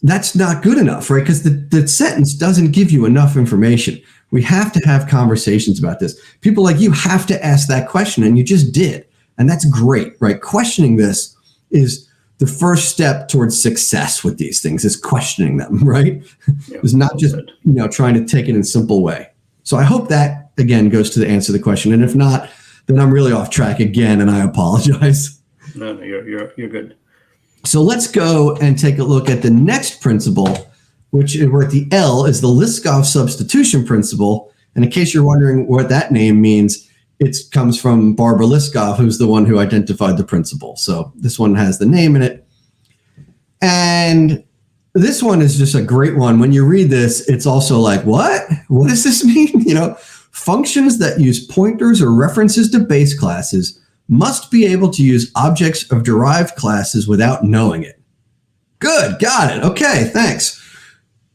that's not good enough, right? Because the sentence doesn't give you enough information. We have to have conversations about this. People like you have to ask that question, and you just did. And that's great, right? Questioning this is the first step towards success with these things, is questioning them, right? Yeah, it's not just, trying to take it in a simple way. So I hope that, again, goes to the answer to the question. And if not, then I'm really off track again, and I apologize. No, you're good. So let's go and take a look at the next principle, where the L is the Liskov substitution principle. And in case you're wondering what that name means, it comes from Barbara Liskov, who's the one who identified the principle. So this one has the name in it. And this one is just a great one. When you read this, it's also like, what? What does this mean? Functions that use pointers or references to base classes must be able to use objects of derived classes without knowing it. Good, got it. Okay, thanks.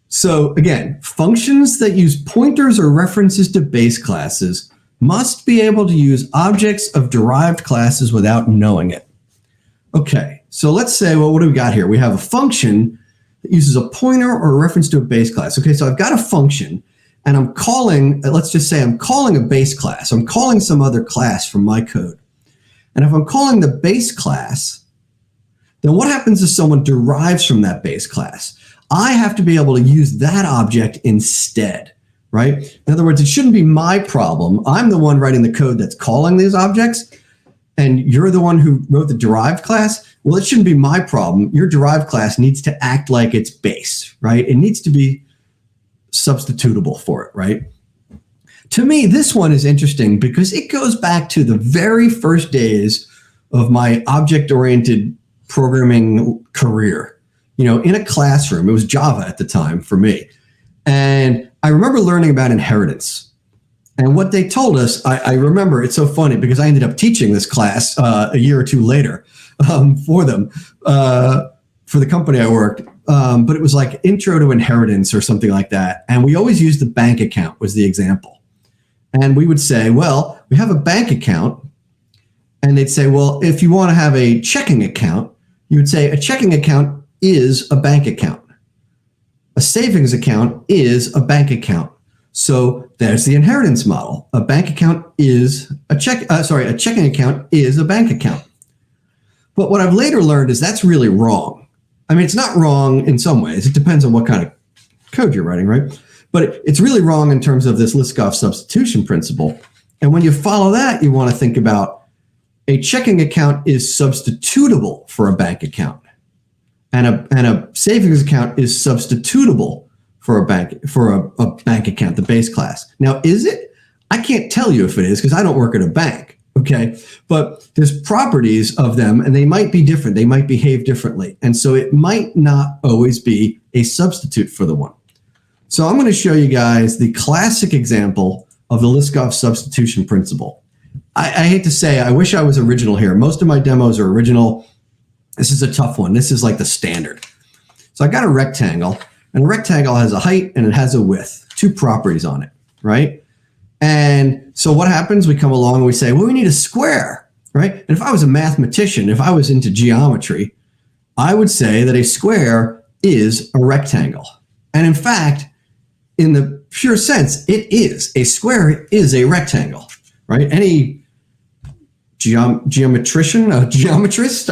So again, functions that use pointers or references to base classes must be able to use objects of derived classes without knowing it. Okay, so let's say, well, what do we got here? We have a function that uses a pointer or a reference to a base class. Okay, so I've got a function, and I'm calling, let's just say I'm calling a base class. I'm calling some other class from my code. And if I'm calling the base class, then what happens if someone derives from that base class? I have to be able to use that object instead, right? In other words, it shouldn't be my problem. I'm the one writing the code that's calling these objects, and you're the one who wrote the derived class. Well, it shouldn't be my problem. Your derived class needs to act like its base, right? It needs to be substitutable for it, right? To me, this one is interesting because it goes back to the very first days of my object-oriented programming career. In a classroom, it was Java at the time for me. And I remember learning about inheritance. And what they told us, I remember, it's so funny because I ended up teaching this class a year or two later for them, for the company I worked. But it was like intro to inheritance or something like that. And we always used the bank account was the example. And we would say, well, we have a bank account. And they'd say, well, if you want to have a checking account, you would say a checking account is a bank account. A savings account is a bank account. So there's the inheritance model. A bank account is a checking account is a bank account. But what I've later learned is that's really wrong. I mean, it's not wrong in some ways. It depends on what kind of code you're writing, right? But it's really wrong in terms of this Liskov substitution principle. And when you follow that, you want to think about a checking account is substitutable for a bank account. And a savings account is substitutable for a bank account, the base class. Now, is it? I can't tell you if it is because I don't work at a bank, okay? But there's properties of them, and they might be different. They might behave differently. And so it might not always be a substitute for the one. So I'm going to show you guys the classic example of the Liskov substitution principle. I hate to say, I wish I was original here. Most of my demos are original. This is a tough one. This is like the standard. So I got a rectangle, and a rectangle has a height and it has a width, two properties on it, right? And so what happens? We come along and we say, well, we need a square, right? And if I was a mathematician, if I was into geometry, I would say that a square is a rectangle. And in fact, in the pure sense, it is. A square is a rectangle, right? Any geometrist,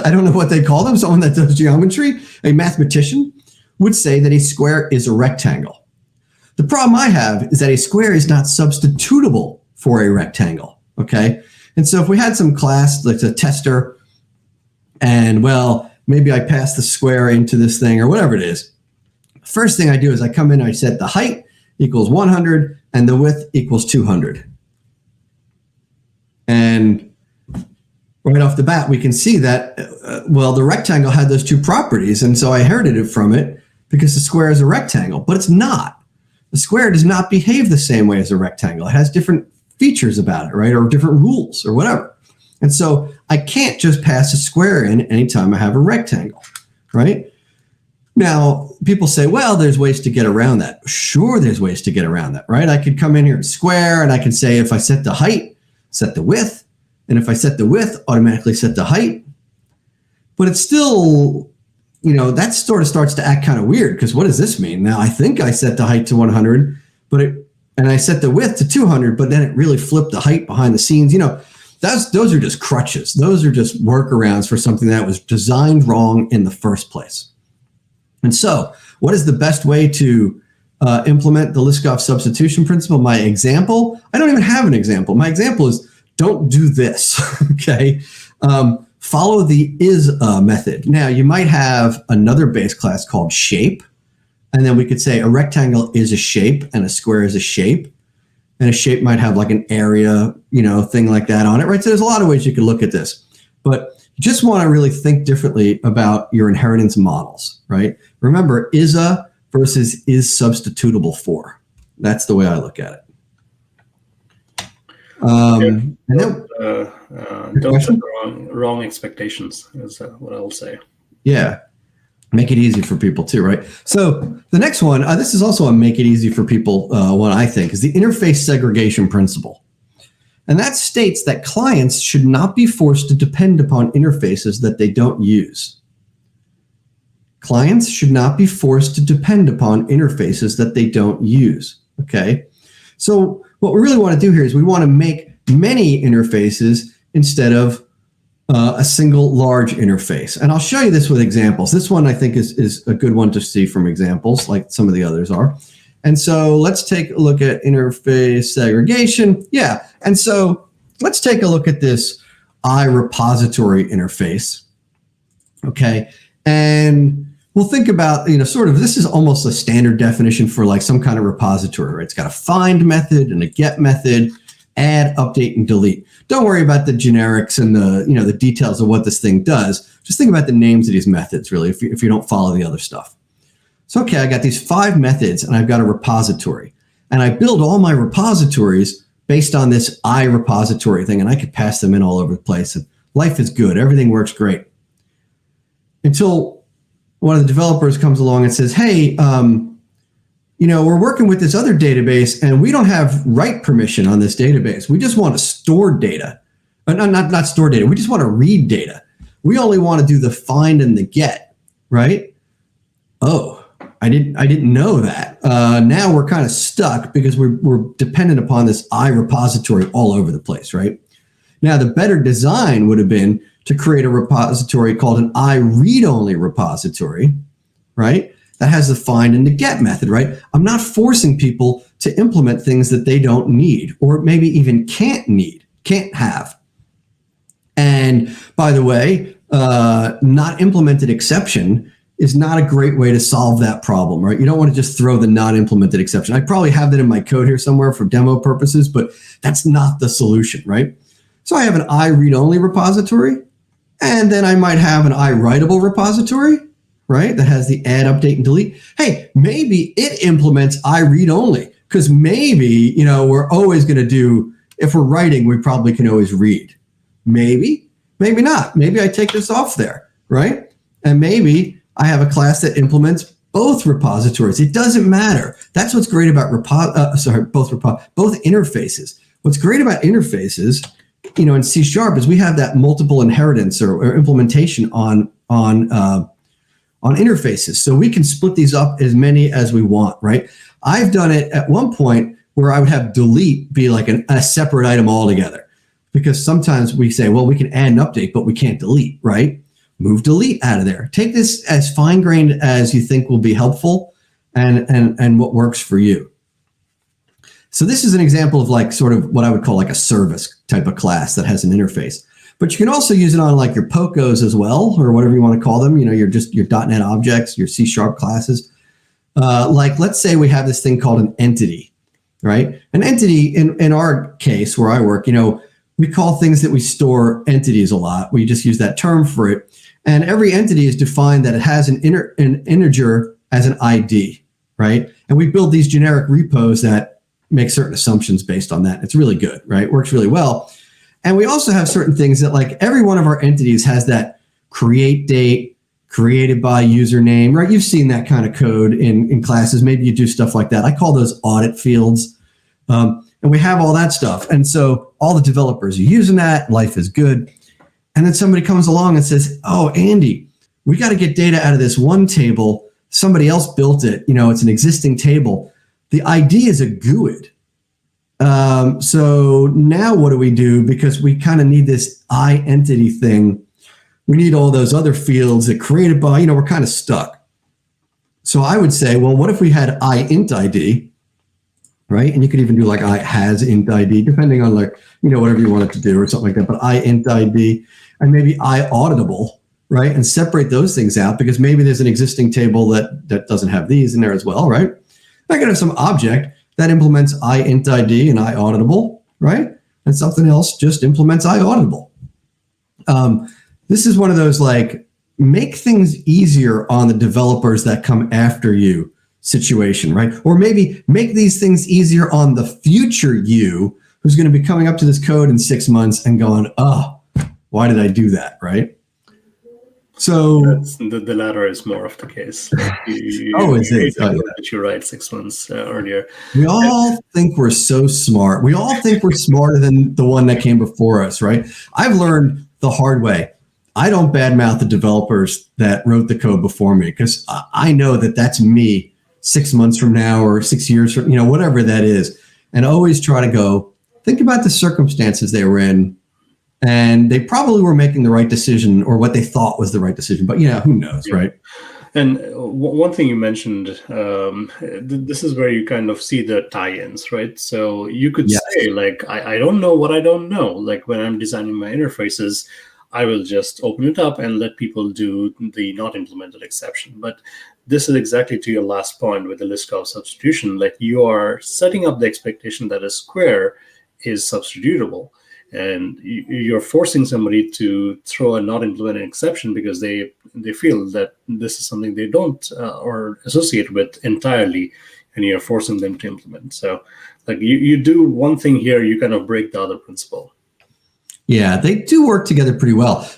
I don't know what they call them, someone that does geometry, a mathematician, would say that a square is a rectangle. The problem I have is that a square is not substitutable for a rectangle, okay? And so if we had some class, like a tester, and well, maybe I pass the square into this thing or whatever it is, first thing I do is I come in and I set the height equals 100 and the width equals 200. right off the bat, we can see that, well, the rectangle had those two properties. And so I inherited it from it because the square is a rectangle, but it's not. The square does not behave the same way as a rectangle. It has different features about it, right? Or different rules or whatever. And so I can't just pass a square in anytime I have a rectangle, right? Now, people say, well, there's ways to get around that. Sure, there's ways to get around that, right? I could come in here and square, and I can say if I set the height, set the width, and if I set the width, automatically set the height. But it's still, that sort of starts to act kind of weird, because what does this mean? Now, I think I set the height to 100, and I set the width to 200, but then it really flipped the height behind the scenes. Those are just crutches. Those are just workarounds for something that was designed wrong in the first place. And so what is the best way to implement the Liskov substitution principle? My example, I don't even have an example. My example is don't do this, okay? Follow the is method. Now, you might have another base class called shape, and then we could say a rectangle is a shape and a square is a shape. And a shape might have like an area, thing like that on it, right? So there's a lot of ways you could look at this. But you just want to really think differently about your inheritance models, right? Remember, is a versus is substitutable for. That's the way I look at it. And then, don't set wrong expectations is what I'll say. Yeah. Make it easy for people too, right? So the next one, this is also a make it easy for people one, I think, is the interface segregation principle. And that states that clients should not be forced to depend upon interfaces that they don't use. Clients should not be forced to depend upon interfaces that they don't use, okay? So what we really want to do here is we want to make many interfaces instead of a single large interface. And I'll show you this with examples. This one I think is a good one to see from examples like some of the others are. And so let's take a look at interface segregation. Yeah, and so let's take a look at this iRepository interface, okay? And we'll think about, this is almost a standard definition for like some kind of repository, right? It's got a find method and a get method, add, update, and delete. Don't worry about the generics and the details of what this thing does. Just think about the names of these methods, really, if you don't follow the other stuff. So, okay, I got these 5 methods, and I've got a repository. And I build all my repositories based on this iRepository thing, and I could pass them in all over the place. And life is good. Everything works great. Until one of the developers comes along and says, hey, we're working with this other database, and we don't have write permission on this database. We just want to store data. Not store data. We just want to read data. We only want to do the find and the get, right? Oh, I didn't know that. Now we're kind of stuck because we're dependent upon this iRepository all over the place, right? Now, the better design would have been to create a repository called an iRead-only repository, right? That has the find and the get method, right? I'm not forcing people to implement things that they don't need or maybe even can't have. And by the way, not implemented exception is not a great way to solve that problem, right? You don't want to just throw the not implemented exception. I probably have that in my code here somewhere for demo purposes, but that's not the solution, right? So I have an iRead-only repository, and then I might have an iWritable repository, right? That has the add, update, and delete. Hey, maybe it implements iRead-only, because maybe, we're always going to do, if we're writing, we probably can always read. Maybe not. Maybe I take this off there, right? And maybe I have a class that implements both repositories. It doesn't matter. That's what's great about both interfaces. What's great about interfaces, in C# is we have that multiple inheritance or implementation on interfaces. So we can split these up as many as we want, right? I've done it at one point where I would have delete be like a separate item altogether, because sometimes we say, well, we can add an update, but we can't delete, right? Move delete out of there. Take this as fine-grained as you think will be helpful and what works for you. So this is an example of like sort of what I would call like a service type of class that has an interface. But you can also use it on like your POCOs as well, or whatever you want to call them. Your .NET objects, your C# classes. Like let's say we have this thing called an entity, right? An entity in our case where I work, we call things that we store entities a lot. We just use that term for it. And every entity is defined that it has an integer as an ID, right? And we build these generic repos that make certain assumptions based on that. It's really good, right? It works really well. And we also have certain things that, like, every one of our entities has that create date, created by username, right? You've seen that kind of code in classes. Maybe you do stuff like that. I call those audit fields. And we have all that stuff. And so all the developers are using that. Life is good. And then somebody comes along and says, oh, Andy, we got to get data out of this one table. Somebody else built it. It's an existing table. The ID is a GUID. So now what do we do? Because we kind of need this entity thing. We need all those other fields that created by, we're kind of stuck. So I would say, well, what if we had int ID, right? And you could even do like has int ID, depending on whatever you want it to do or something like that. But int ID and maybe auditable, right? And separate those things out because maybe there's an existing table that doesn't have these in there as well, right? I could have some object that implements int ID and auditable, right? And something else just implements auditable. This is one of those make things easier on the developers that come after you situation, right? Or maybe make these things easier on the future you who's going to be coming up to this code in 6 months and going, oh, why did I do that, right? So the latter is more of the case. Is it? That you write 6 months earlier. We all think we're so smart. We all think we're smarter than the one that came before us, right? I've learned the hard way. I don't badmouth the developers that wrote the code before me because I know that that's me 6 months from now or 6 years from, whatever that is. And always try to go, think about the circumstances they were in. And they probably were making the right decision or what they thought was the right decision. But who knows, right? And one thing you mentioned, this is where you kind of see the tie-ins, right? So you could say, I don't know what I don't know. Like when I'm designing my interfaces, I will just open it up and let people do the not implemented exception. But this is exactly to your last point with the Liskov substitution. Like you are setting up the expectation that a square is substitutable. And you're forcing somebody to throw a not implemented exception because they feel that this is something they don't or associate with entirely, and you're forcing them to implement. So you do one thing here, you kind of break the other principle. Yeah, they do work together pretty well.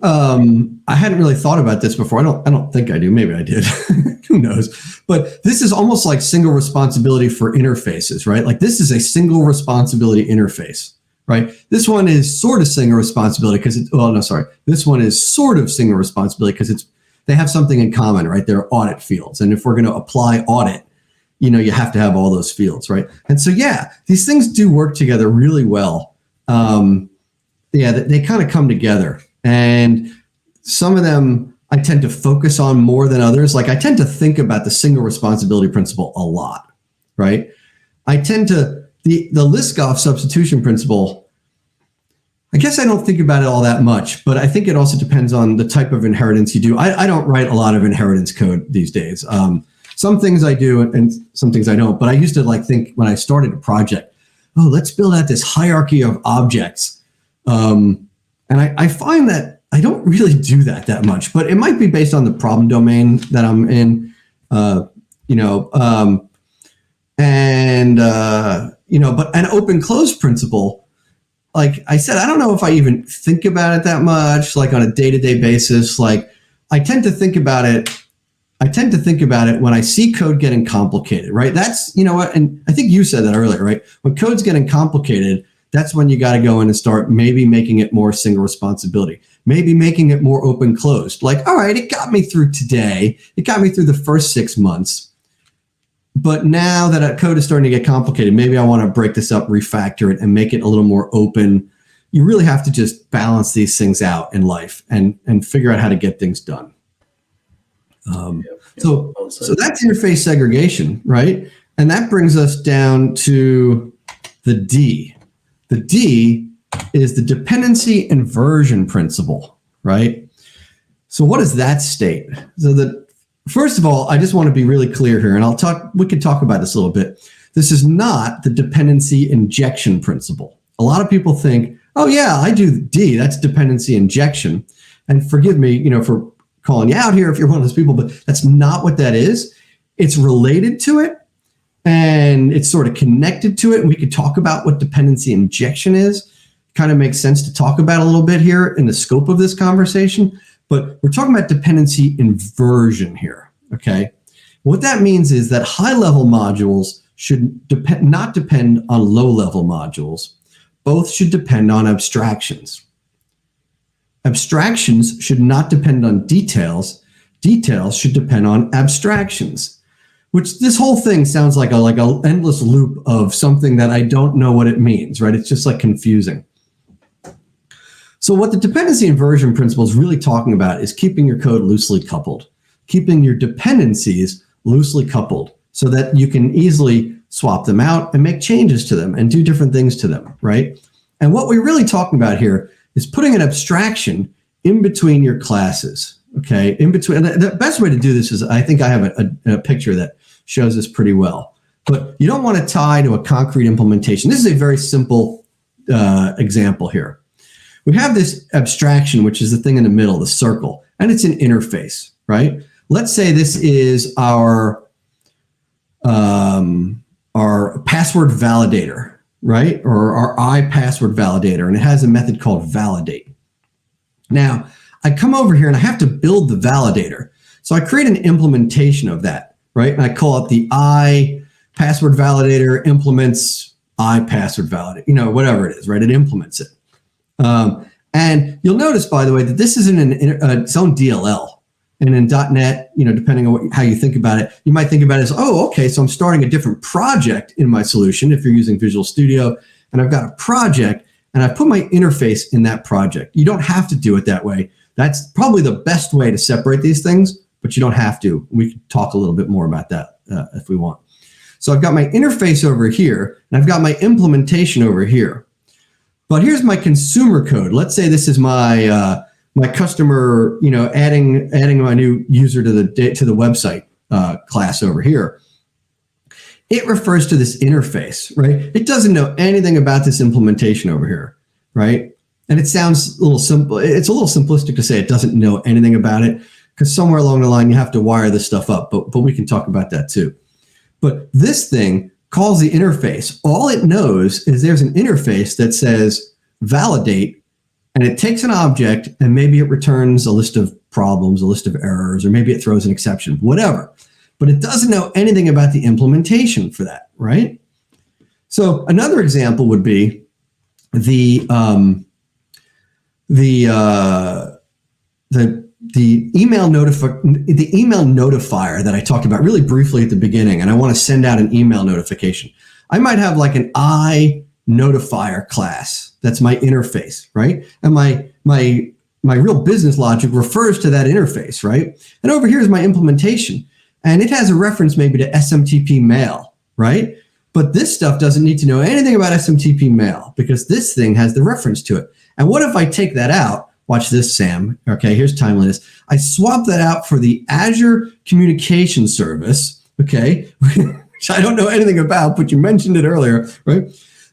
I hadn't really thought about this before. I don't think I do. Maybe I did. Who knows? But this is almost like single responsibility for interfaces, right? Like this is a single responsibility interface, right? This one is sort of single responsibility because this one is sort of single responsibility because they have something in common, right? They're audit fields. And if we're going to apply audit, you have to have all those fields, right? And so, these things do work together really well. They kind of come together. And some of them I tend to focus on more than others. Like I tend to think about the single responsibility principle a lot, right? I tend to, the Liskov substitution principle, I guess I don't think about it all that much, but I think it also depends on the type of inheritance you do. I don't write a lot of inheritance code these days. Some things I do and some things I don't, but I used to think when I started a project, let's build out this hierarchy of objects. And I find that I don't really do that much, but it might be based on the problem domain that I'm in, but an open close principle, like I said, I don't know if I even think about it that much, like on a day-to-day basis. Like I tend to think about it when I see code getting complicated, right? That's, and I think you said that earlier, right? When code's getting complicated, that's when you got to go in and start maybe making it more single responsibility, maybe making it more open closed. Like, all right, it got me through today. It got me through the first 6 months. But now that a code is starting to get complicated, maybe I want to break this up, refactor it, and make it a little more open. You really have to just balance these things out in life and figure out how to get things done. So that's interface segregation, right? And that brings us down to the D. The D is the dependency inversion principle, right? So what does that state? So first of all, I just want to be really clear here, and we can talk about this a little bit. This is not the dependency injection principle. A lot of people think, oh yeah, I do D, that's dependency injection. And forgive me, for calling you out here if you're one of those people, but that's not what that is. It's related to it, and it's sort of connected to it. And we could talk about what dependency injection is. Kind of makes sense to talk about a little bit here in the scope of this conversation, but we're talking about dependency inversion here, okay? What that means is that high-level modules should not depend on low-level modules. Both should depend on abstractions. Abstractions should not depend on details. Details should depend on abstractions, which this whole thing sounds like a endless loop of something that I don't know what it means, right? It's just like confusing. So what the dependency inversion principle is really talking about is keeping your code loosely coupled, keeping your dependencies loosely coupled so that you can easily swap them out and make changes to them and do different things to them, right? And what we're really talking about here is putting an abstraction in between your classes, okay? In between, and the best way to do this is, I think I have a picture that shows this pretty well, but you don't want to tie to a concrete implementation. This is a very simple example here. We have this abstraction, which is the thing in the middle, the circle, and it's an interface, right? Let's say this is our password validator, right? Or our iPassword validator, and it has a method called validate. Now, I come over here and I have to build the validator. So I create an implementation of that, right? And I call it the iPassword validator implements iPassword validator, whatever it is, right? It implements it. And you'll notice, by the way, that this is in its own DLL. And in .NET, depending on how you think about it, you might think about it as, oh, okay, so I'm starting a different project in my solution if you're using Visual Studio, and I've got a project, and I put my interface in that project. You don't have to do it that way. That's probably the best way to separate these things, but you don't have to. We can talk a little bit more about that if we want. So I've got my interface over here, and I've got my implementation over here. But here's my consumer code. Let's say this is my my customer, adding my new user to the website class over here. It refers to this interface, right? It doesn't know anything about this implementation over here, right? And it sounds a little simple. It's a little simplistic to say it doesn't know anything about it, because somewhere along the line you have to wire this stuff up. But we can talk about that too. But this thing calls the interface. All it knows is there's an interface that says validate. And it takes an object and maybe it returns a list of problems, a list of errors, or maybe it throws an exception, whatever. But it doesn't know anything about the implementation for that, right? So another example would be the email notifier that I talked about really briefly at the beginning, and I want to send out an email notification. I might have like an notifier class. That's my interface, right? And my real business logic refers to that interface, right? And over here is my implementation. And it has a reference maybe to SMTP mail, right? But this stuff doesn't need to know anything about SMTP mail because this thing has the reference to it. And what if I take that out? Watch this, Sam. Okay, here's timeliness. I swap that out for the Azure Communication Service, okay, which I don't know anything about, but you mentioned it earlier, right?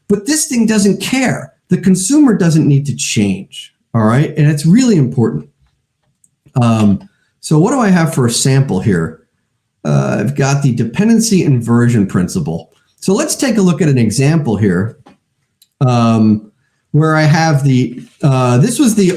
But this thing doesn't care. The consumer doesn't need to change, all right? And it's really important. So what do I have for a sample here? I've got the dependency inversion principle. So let's take a look at an example here where I have this was the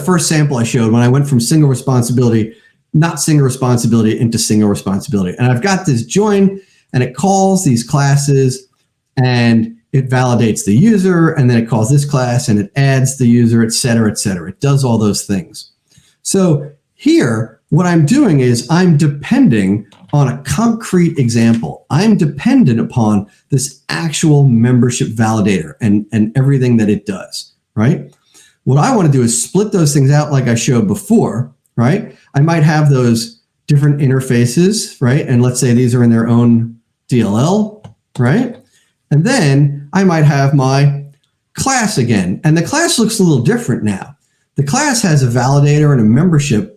first sample I showed when I went from single responsibility, not single responsibility, into single responsibility. And I've got this join, and it calls these classes, and it validates the user, and then it calls this class, and it adds the user, et cetera, et cetera. It does all those things. So here, what I'm doing is I'm depending on a concrete example. I'm dependent upon this actual membership validator and everything that it does, right? What I want to do is split those things out like I showed before, right? I might have those different interfaces, right? And let's say these are in their own DLL, right? And then I might have my class again. And the class looks a little different now. The class has a validator and a membership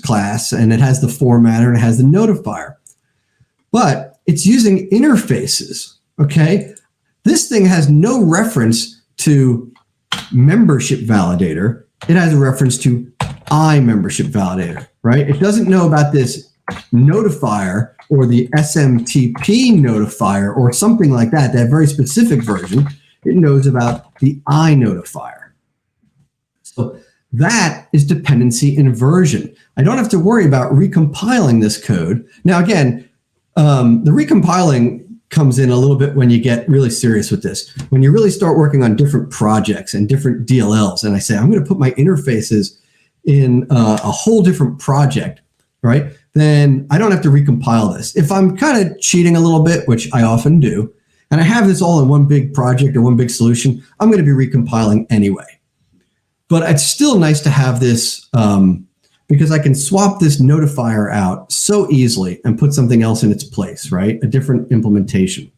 class, and it has the formatter and it has the notifier. But it's using interfaces, okay? This thing has no reference to membership validator. It has a reference to membership validator, right? It doesn't know about this notifier or the SMTP notifier or something like that, that very specific version. It knows about the notifier. So that is dependency inversion. I don't have to worry about recompiling this code. Now, again, the recompiling comes in a little bit when you get really serious with this. When you really start working on different projects and different DLLs, and I say, I'm going to put my interfaces in a whole different project, right? Then I don't have to recompile this. If I'm kind of cheating a little bit, which I often do, and I have this all in one big project or one big solution, I'm going to be recompiling anyway. But it's still nice to have this because I can swap this notifier out so easily and put something else in its place, right? A different implementation.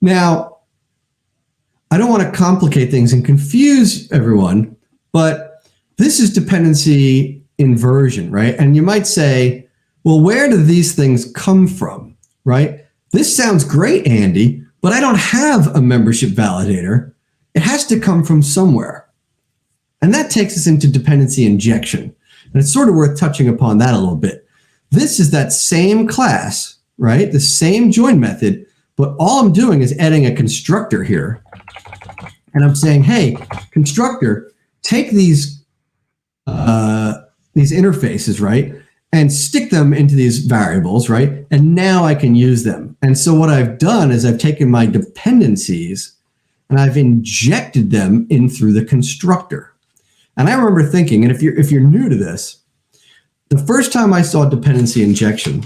Now, I don't want to complicate things and confuse everyone, but this is dependency inversion, right? And you might say, well, where do these things come from, right? This sounds great, Andy, but I don't have a membership validator. It has to come from somewhere. And that takes us into dependency injection. And it's sort of worth touching upon that a little bit. This is that same class, right? The same join method, but all I'm doing is adding a constructor here. And I'm saying, hey, constructor, take these interfaces, right? And stick them into these variables, right? And now I can use them. And so what I've done is I've taken my dependencies and I've injected them in through the constructor. And I remember thinking, and if you're new to this, the first time I saw dependency injection,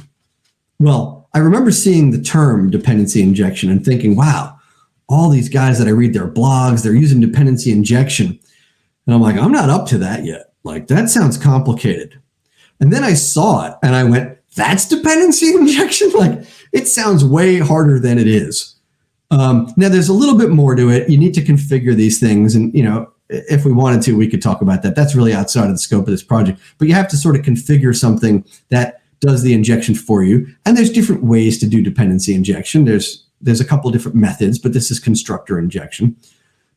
well, I remember seeing the term dependency injection and thinking, wow, all these guys that I read their blogs, they're using dependency injection. And I'm like, I'm not up to that yet. Like, that sounds complicated. And then I saw it and I went, that's dependency injection? Like, it sounds way harder than it is. Now, there's a little bit more to it. You need to configure these things. And, if we wanted to, we could talk about that. That's really outside of the scope of this project. But you have to sort of configure something that does the injection for you. And there's different ways to do dependency injection. There's a couple of different methods, but this is constructor injection.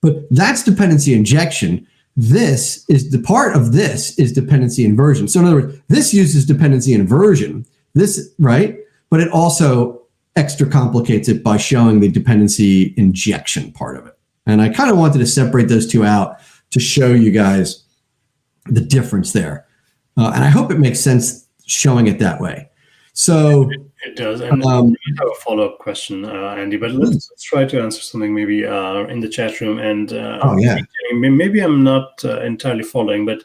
But that's dependency injection. This is the part of this is dependency inversion. So in other words, this uses dependency inversion, right? But it also extra complicates it by showing the dependency injection part of it. And I kind of wanted to separate those two out to show you guys the difference there. And I hope it makes sense showing it that way. So it does. And I have a follow-up question, Andy, but let's try to answer something maybe in the chat room. And maybe I'm not entirely following, but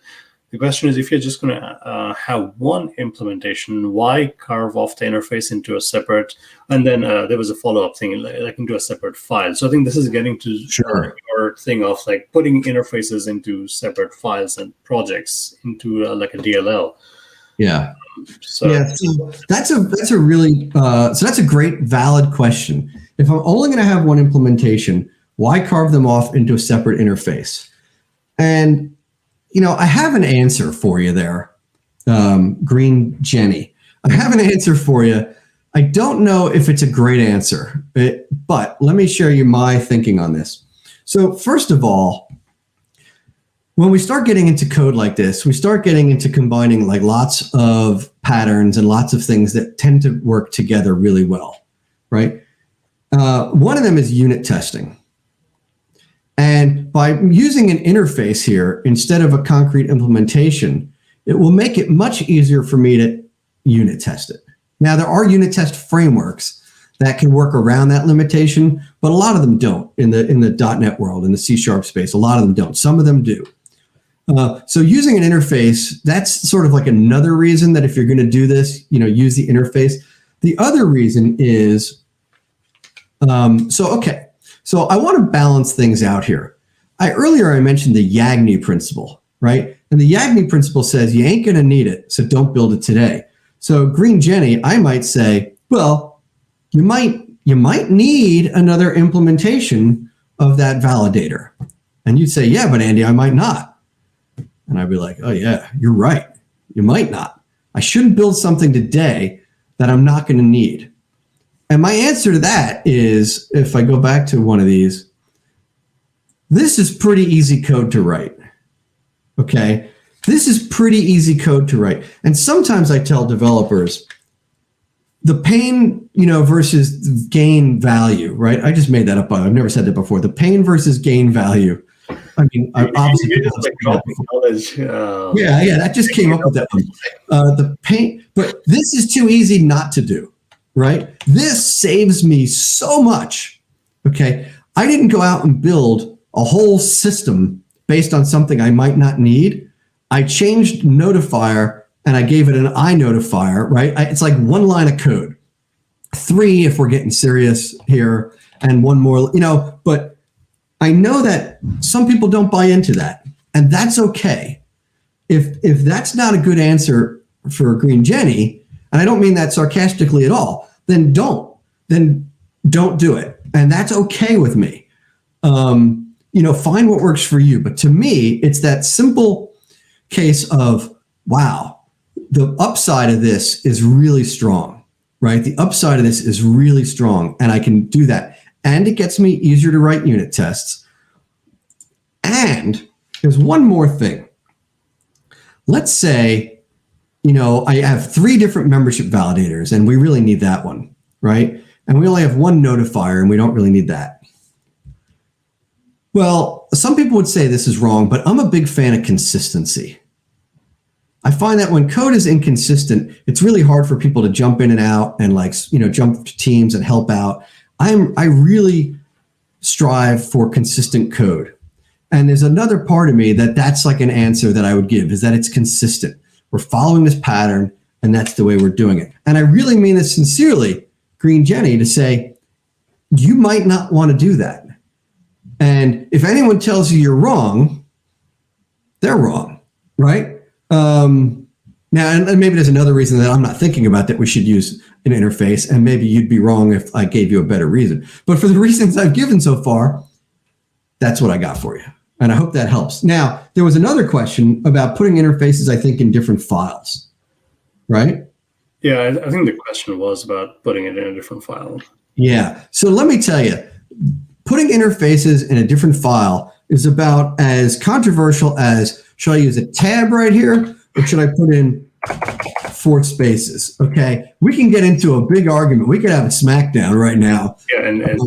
the question is, if you're just going to have one implementation, why carve off the interface into a separate, and then there was a follow-up thing, like into a separate file. So I think this is getting to your thing of like putting interfaces into separate files and projects into like a DLL. Yeah. So that's a really that's a great valid question. If I'm only going to have one implementation, why carve them off into a separate interface? And I have an answer for you there, Green Jenny. I have an answer for you. I don't know if it's a great answer, but let me share you my thinking on this. So first of all, when we start getting into code like this, we start getting into combining like lots of patterns and lots of things that tend to work together really well, right? One of them is unit testing. And by using an interface here instead of a concrete implementation, it will make it much easier for me to unit test it. Now, there are unit test frameworks that can work around that limitation, but a lot of them don't in the .NET world, in the C# space. A lot of them don't. Some of them do. So using an interface, that's sort of like another reason that if you're going to do this, use the interface. The other reason is, so I want to balance things out here. Earlier I mentioned the Yagni principle, right? And the Yagni principle says you ain't going to need it, so don't build it today. So Green Jenny, I might say, well, you might need another implementation of that validator. And you'd say, yeah, but Andy, I might not. And I'd be like, oh yeah, you're right. You might not. I shouldn't build something today that I'm not going to need. And my answer to that is, if I go back to one of these, this is pretty easy code to write. Okay. This is pretty easy code to write. And sometimes I tell developers the pain, versus gain value, right? I just made that up. I've never said that before. The pain versus gain value. I mean, obviously, you just like dropping knowledge. Yeah, that just came up with that one. The pain, but this is too easy not to do, right? This saves me so much. Okay. I didn't go out and build a whole system based on something I might not need. I changed notifier and I gave it an iNotifier, right? It's like one line of code, 3 if we're getting serious here, and one more, but I know that some people don't buy into that, and that's okay. If that's not a good answer for Green Jenny, and I don't mean that sarcastically at all, then don't do it. And that's okay with me. Find what works for you. But to me, it's that simple case of, wow, the upside of this is really strong, right? The upside of this is really strong, and I can do that. And it gets me easier to write unit tests. And there's one more thing. Let's say, I have 3 different membership validators, and we really need that one, right? And we only have one notifier, and we don't really need that. Well, some people would say this is wrong, but I'm a big fan of consistency. I find that when code is inconsistent, it's really hard for people to jump in and out and jump to teams and help out. I really strive for consistent code. And there's another part of me that's like an answer that I would give, is that it's consistent. We're following this pattern, and that's the way we're doing it. And I really mean this sincerely, Green Jenny, to say, you might not want to do that. And if anyone tells you you're wrong, they're wrong, right? Now, and maybe there's another reason that I'm not thinking about that we should use an interface, and maybe you'd be wrong if I gave you a better reason. But for the reasons I've given so far, that's what I got for you. And I hope that helps. Now, there was another question about putting interfaces, I think, in different files, right? Yeah, I think the question was about putting it in a different file. Yeah. So let me tell you, putting interfaces in a different file is about as controversial as, should I use a tab right here, or should I put in 4 spaces? Okay. We can get into a big argument. We could have a smackdown right now. Yeah, and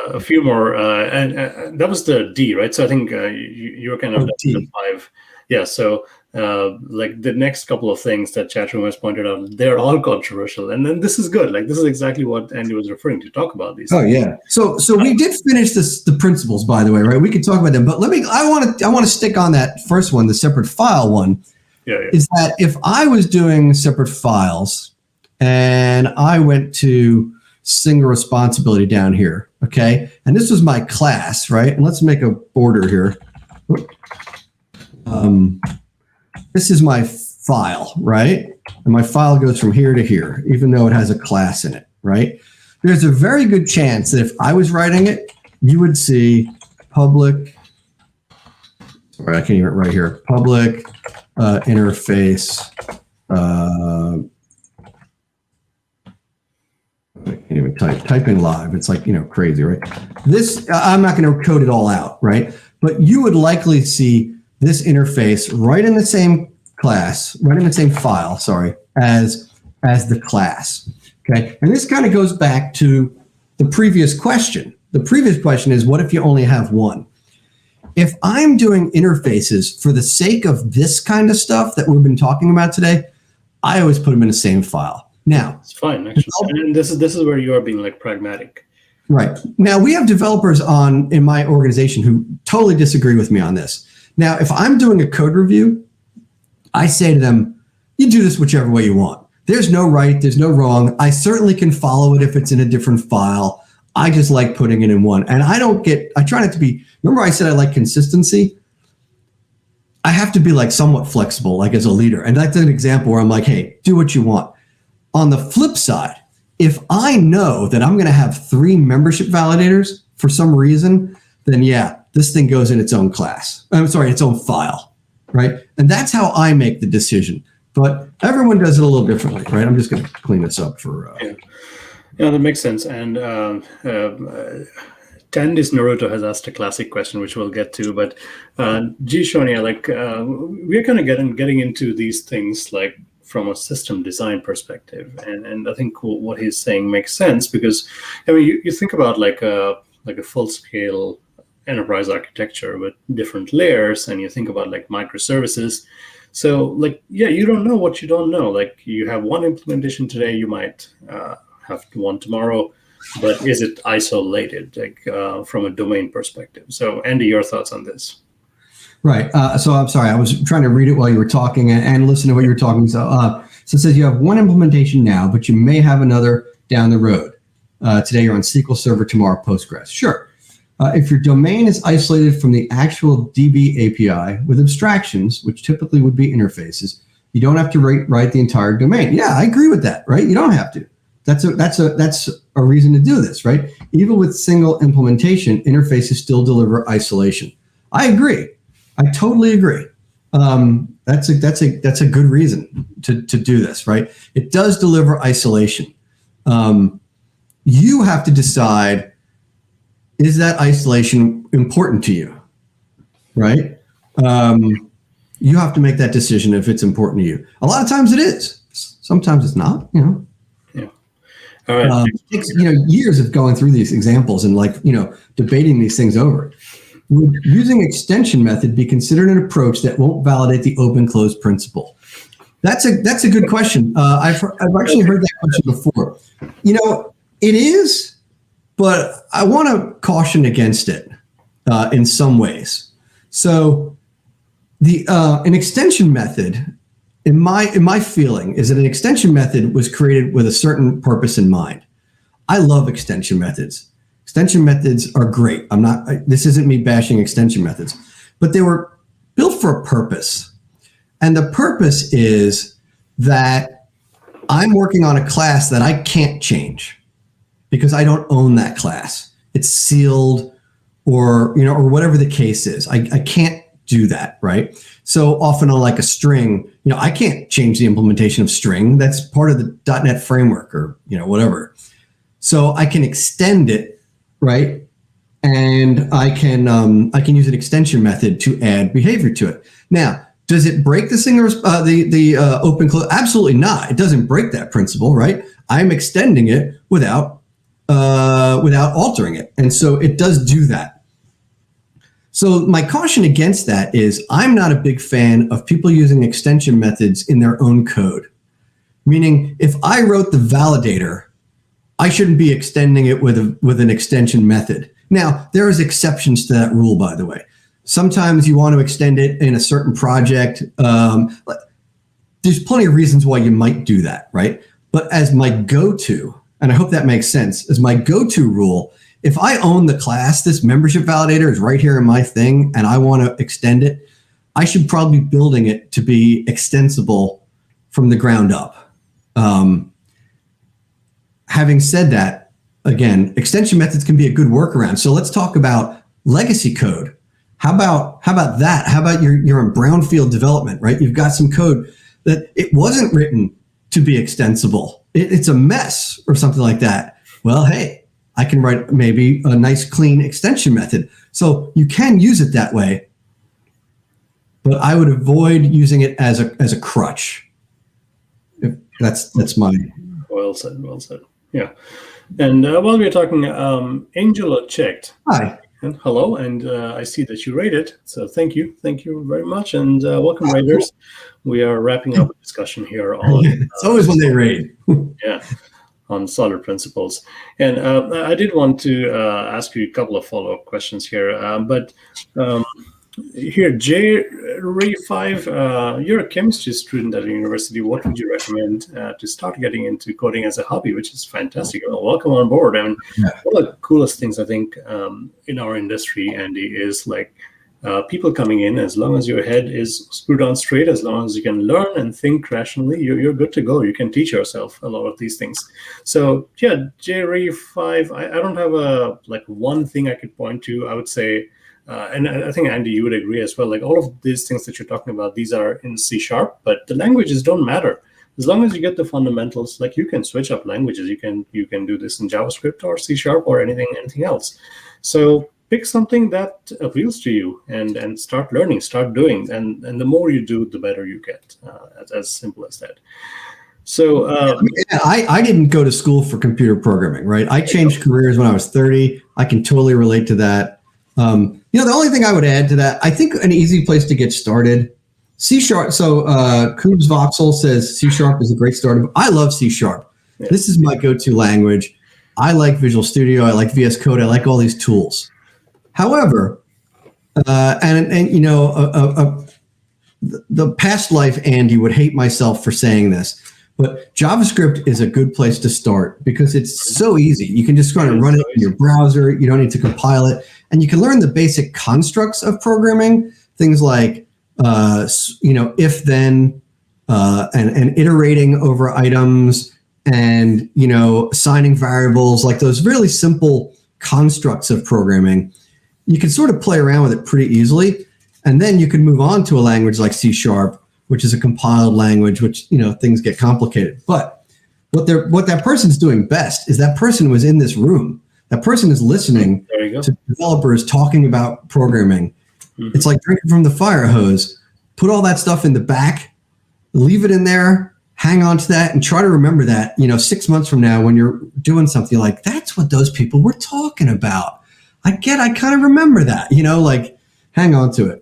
a few more. And that was the D, right? So I think you were kind of the 5. Yeah, so like the next couple of things that chatroom has pointed out, they're all controversial. And then this is good. Like this is exactly what Andy was referring to. Talk about these. Oh, yeah. So we did finish the principles, by the way, right? We could talk about them. But I want to stick on that first one, the separate file one. Yeah. Is that if I was doing separate files and I went to single responsibility down here, okay? And this was my class, right? And let's make a border here. This is my file, right? And my file goes from here to here, even though it has a class in it, right? There's a very good chance that if I was writing it, you would see public, sorry, I can't even write here, public interface, I can't even typing live. It's like, crazy, right? This, I'm not going to code it all out, right? But you would likely see this interface right in the same class, right in the same file, sorry, as the class, okay? And this kind of goes back to the previous question. The previous question is, what if you only have one? If I'm doing interfaces for the sake of this kind of stuff that we've been talking about today, I always put them in the same file. Now, it's fine, actually. And this is where you are being like pragmatic. Right. Now, we have developers in my organization who totally disagree with me on this. Now, if I'm doing a code review, I say to them, you do this whichever way you want. There's no right, there's no wrong. I certainly can follow it if it's in a different file. I just like putting it in one. And I try not to be, remember I said I like consistency? I have to be like somewhat flexible, like as a leader. And that's an example where I'm like, hey, do what you want. On the flip side, if I know that I'm going to have 3 membership validators for some reason, then yeah, this thing goes in its own class. I'm sorry, its own file, right? And that's how I make the decision. But everyone does it a little differently, right? I'm just going to clean this up for... Yeah, that makes sense. And Tandis Naruto has asked a classic question, which we'll get to. But G. Shonia, we're kind of getting into these things like from a system design perspective, and I think what he's saying makes sense because, I mean, you think about like a full scale enterprise architecture with different layers, and you think about like microservices. So yeah, you don't know what you don't know. Like you have one implementation today, you might have one tomorrow, but is it isolated from a domain perspective? So Andy, your thoughts on this? Right. So I'm sorry, I was trying to read it while you were talking and listen to what you were talking. So it says you have one implementation now, but you may have another down the road. Today you're on SQL Server, tomorrow Postgres. Sure. If your domain is isolated from the actual DB API with abstractions, which typically would be interfaces, you don't have to write the entire domain. Yeah, I agree with that, right? You don't have to. That's a reason to do this, right? Even with single implementation, interfaces still deliver isolation. I agree. I totally agree. That's a good reason to do this, right? It does deliver isolation. You have to decide, is that isolation important to you, right? You have to make that decision if it's important to you. A lot of times it is. Sometimes it's not, Yeah. All right. It takes, years of going through these examples and debating these things over. Would using extension method be considered an approach that won't validate the open-close principle? That's a good question. I've actually heard that question before. It is, but I want to caution against it in some ways. So an extension method, in my feeling, is that an extension method was created with a certain purpose in mind. I love extension methods. Extension methods are great. This isn't me bashing extension methods, but they were built for a purpose. And the purpose is that I'm working on a class that I can't change because I don't own that class. It's sealed or whatever the case is. I can't do that, right? So often on like a string, I can't change the implementation of string. That's part of the .NET framework or, whatever. So I can extend it, right? And I can use an extension method to add behavior to it. Now, does it break the open close? Absolutely not. It doesn't break that principle, right? I'm extending it without altering it, and so it does do that. So my caution against that is I'm not a big fan of people using extension methods in their own code. Meaning, if I wrote the validator, I shouldn't be extending it with an extension method. Now, there is exceptions to that rule, by the way. Sometimes you want to extend it in a certain project. There's plenty of reasons why you might do that, right? But as my go-to, and I hope that makes sense, as my go-to rule, if I own the class, this membership validator is right here in my thing, and I want to extend it, I should probably be building it to be extensible from the ground up. Having said that, again, extension methods can be a good workaround. So let's talk about legacy code. How about that? How about you're in brownfield development, right? You've got some code that it wasn't written to be extensible. It's a mess or something like that. Well, hey, I can write maybe a nice clean extension method. So you can use it that way, but I would avoid using it as a crutch. That's my. Well said. Yeah. And while we're talking, Angela checked. Hi. And hello, and I see that you rated. So thank you very much, and welcome, raters. We are wrapping up a discussion here on. It's always when they rate. Yeah, on solid principles. And I did want to ask you a couple of follow-up questions here, but. Here, J-Ray5, you're a chemistry student at a university. What would you recommend to start getting into coding as a hobby, which is fantastic? Well, welcome on board. I mean, one of the coolest things I think in our industry, Andy, is people coming in, as long as your head is screwed on straight, as long as you can learn and think rationally, you're good to go. You can teach yourself a lot of these things. So yeah, J-Ray5, I don't have one thing I could point to. I would say, and I think, Andy, you would agree as well, all of these things that you're talking about, these are in C#, but the languages don't matter. as long as you get the fundamentals, like you can switch up languages. You can do this in JavaScript or C# or anything else. So pick something that appeals to you and start learning, start doing, and the more you do, the better you get. As simple as that. So I didn't go to school for computer programming, right? I changed careers when I was 30. I can totally relate to that. The only thing I would add to that, I think an easy place to get started, C#. So Kubes Voxel says C# is a great start. I love C#. Yeah. This is my go-to language. I like Visual Studio. I like VS Code. I like all these tools. However, the past life Andy would hate myself for saying this, but JavaScript is a good place to start because it's so easy. You can just kind of run it in your browser. You don't need to compile it. And you can learn the basic constructs of programming, things like, if then, and iterating over items and, assigning variables, like those really simple constructs of programming. You can sort of play around with it pretty easily. And then you can move on to a language like C#, which is a compiled language, which, things get complicated. But what that person's doing best is that person was in this room. That person is listening to developers talking about programming. Mm-hmm. It's like drinking from the fire hose. Put all that stuff in the back, leave it in there, hang on to that, and try to remember that, 6 months from now when you're doing something like, that's what those people were talking about. I kind of remember that, hang on to it.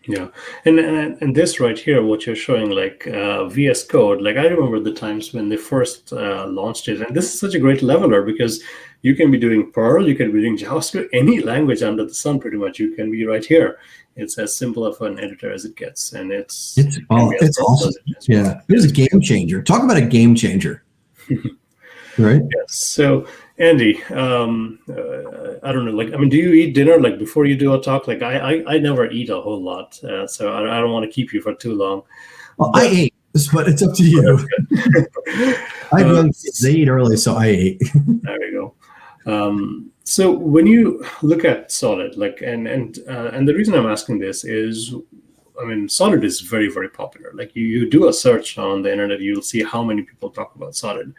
Yeah, and this right here, what you're showing, like VS Code, like I remember the times when they first launched it, and this is such a great leveler because you can be doing Perl, you can be doing JavaScript, any language under the sun, pretty much. You can be right here. It's as simple of an editor as it gets, and it's awesome. Yeah, it was a game changer. Talk about a game changer, right? Yes. So, Andy, I don't know. Do you eat dinner before you do a talk? I never eat a whole lot, so I don't want to keep you for too long. Well, I ate, but it's up to you. I have young kids; they eat early, so I ate. There we go. So when you look at Solid, and the reason I'm asking this is, Solid is very, very popular. You do a search on the internet, you'll see how many people talk about Solid.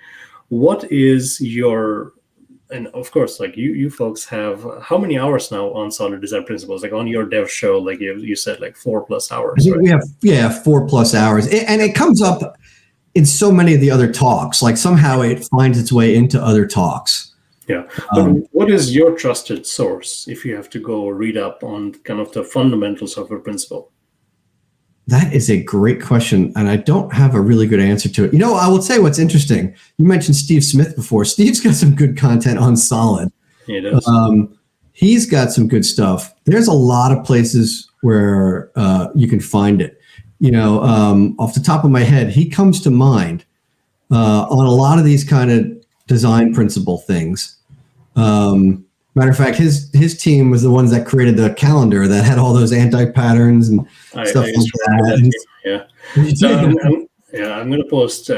What is your, and of course, you folks have how many hours now on Solid Design Principles? On your dev show, you said 4+ hours. Right? We have 4+ hours, and it comes up in so many of the other talks. Somehow it finds its way into other talks. Yeah. But what is your trusted source if you have to go read up on kind of the fundamentals of a principle? That is a great question, and I don't have a really good answer to it. I will say what's interesting. You mentioned Steve Smith before. Steve's got some good content on Solid. He does. He's got some good stuff. There's a lot of places where you can find it. Off the top of my head, he comes to mind on a lot of these kind of design principle things. Matter of fact, his team was the ones that created the calendar that had all those anti-patterns and stuff like that. I'm going to post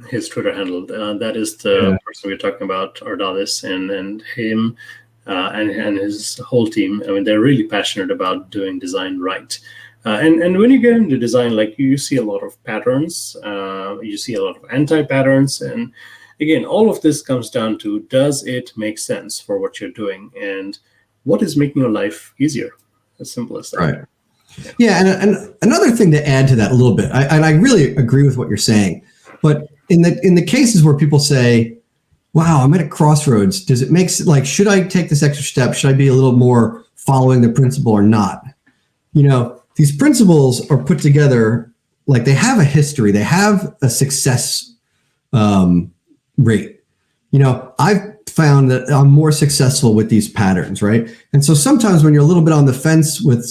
his Twitter handle. That is the person we're talking about, Ardalis, and him and his whole team. They're really passionate about doing design right. And when you get into design, you see a lot of patterns, you see a lot of anti-patterns, and again, all of this comes down to, does it make sense for what you're doing? And what is making your life easier? As simple as that. Right. Yeah, and another thing to add to that a little bit, I really agree with what you're saying, but in the cases where people say, wow, I'm at a crossroads, does it make, should I take this extra step? Should I be a little more following the principle or not? These principles are put together, they have a history, they have a success rate. I've found that I'm more successful with these patterns, right? And so sometimes when you're a little bit on the fence with,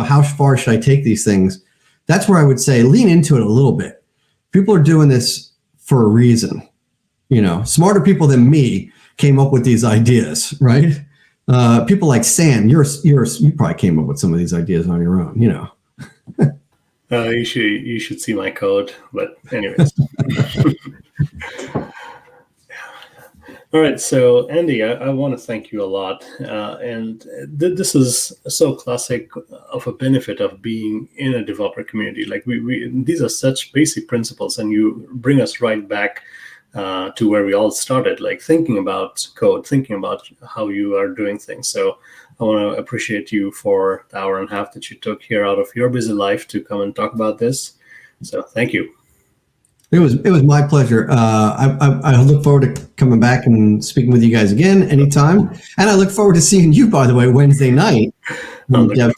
how far should I take these things? That's where I would say lean into it a little bit. People are doing this for a reason. Smarter people than me came up with these ideas, right? People like Sam, you probably came up with some of these ideas on your own, You should see my code, but anyways. All right, so Andy, I want to thank you a lot, and this is so classic of a benefit of being in a developer community. Like these are such basic principles, and you bring us right back to where we all started, like thinking about code, thinking about how you are doing things. So I want to appreciate you for the hour and a half that you took here out of your busy life to come and talk about this. So thank you. It was my pleasure. I look forward to coming back and speaking with you guys again anytime. And I look forward to seeing you, by the way, Wednesday night. Yeah,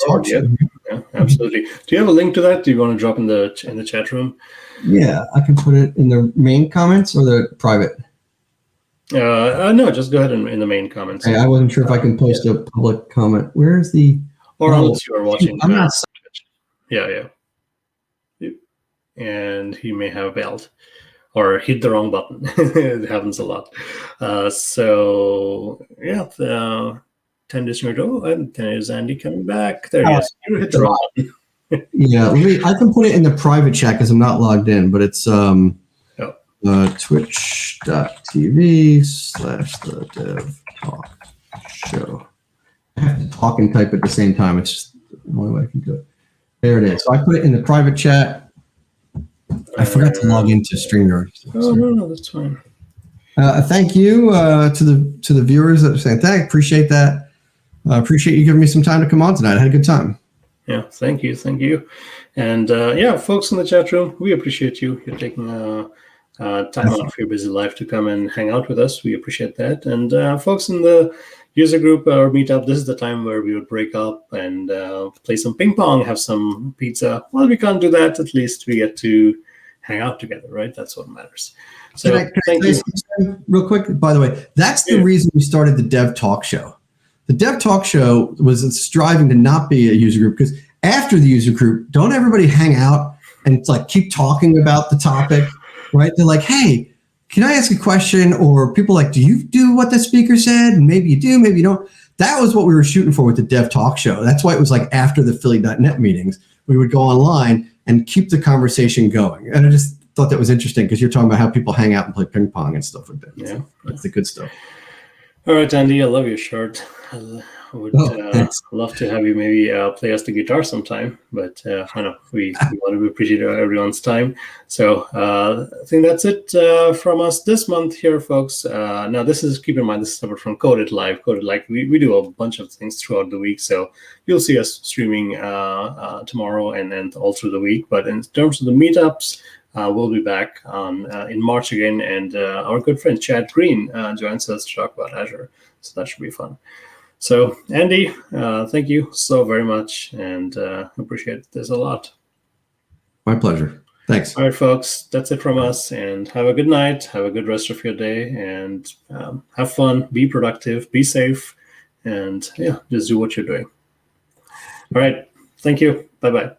absolutely. Do you have a link to that? Do you want to drop in the chat room? Yeah, I can put it in the main comments or the private. No, just go ahead in the main comments. I wasn't sure if I can post a public comment. Where's the? Or unless you are watching. I'm not. Yeah. And he may have bailed or hit the wrong button. It happens a lot. So yeah, 10 days ago, and there's Andy coming back. There he is. You hit the wrong button. Yeah, I can put it in the private chat because I'm not logged in, but it's twitch.tv/the Dev Talk Show. I have to talk and type at the same time. It's just the only way I can do it. There it is. So I put it in the private chat. I forgot to log into StreamYard. Oh, no, that's fine. Thank you to the viewers that are saying thank. Appreciate that. Appreciate you giving me some time to come on tonight. I had a good time. Yeah, thank you. And yeah, folks in the chat room, we appreciate you. You're taking time out of your busy life to come and hang out with us. We appreciate that. And folks in the user group or meetup, this is the time where we would break up and play some ping pong, have some pizza. Well, we can't do that. At least we get to hang out together, right? That's what matters. So thank you. Real quick, by the way, that's the reason we started the Dev Talk Show. The Dev Talk Show was striving to not be a user group because after the user group, don't everybody hang out and like keep talking about the topic, right? They're like, hey, can I ask a question? Or people like, do you do what the speaker said? And maybe you do, maybe you don't. That was what we were shooting for with the Dev Talk Show. That's why it was like after the Philly.net meetings, we would go online and keep the conversation going. And I just thought that was interesting because you're talking about how people hang out and play ping pong and stuff like that. Yeah. That's the good stuff. All right, Andy, I love your shirt. I would love to have you maybe play us the guitar sometime, but I know we want to appreciate everyone's time. So I think that's it from us this month here, folks. Now, keep in mind, this is separate from Coded Live. Coded Live, we do a bunch of things throughout the week, so you'll see us streaming tomorrow and all through the week. But in terms of the meetups, we'll be back in March again, and our good friend Chad Green joins us to talk about Azure. So that should be fun. So, Andy, thank you so very much, and appreciate this a lot. My pleasure. Thanks. All right, folks, that's it from us, and have a good night. Have a good rest of your day, and have fun, be productive, be safe, and yeah, just do what you're doing. All right, thank you. Bye-bye.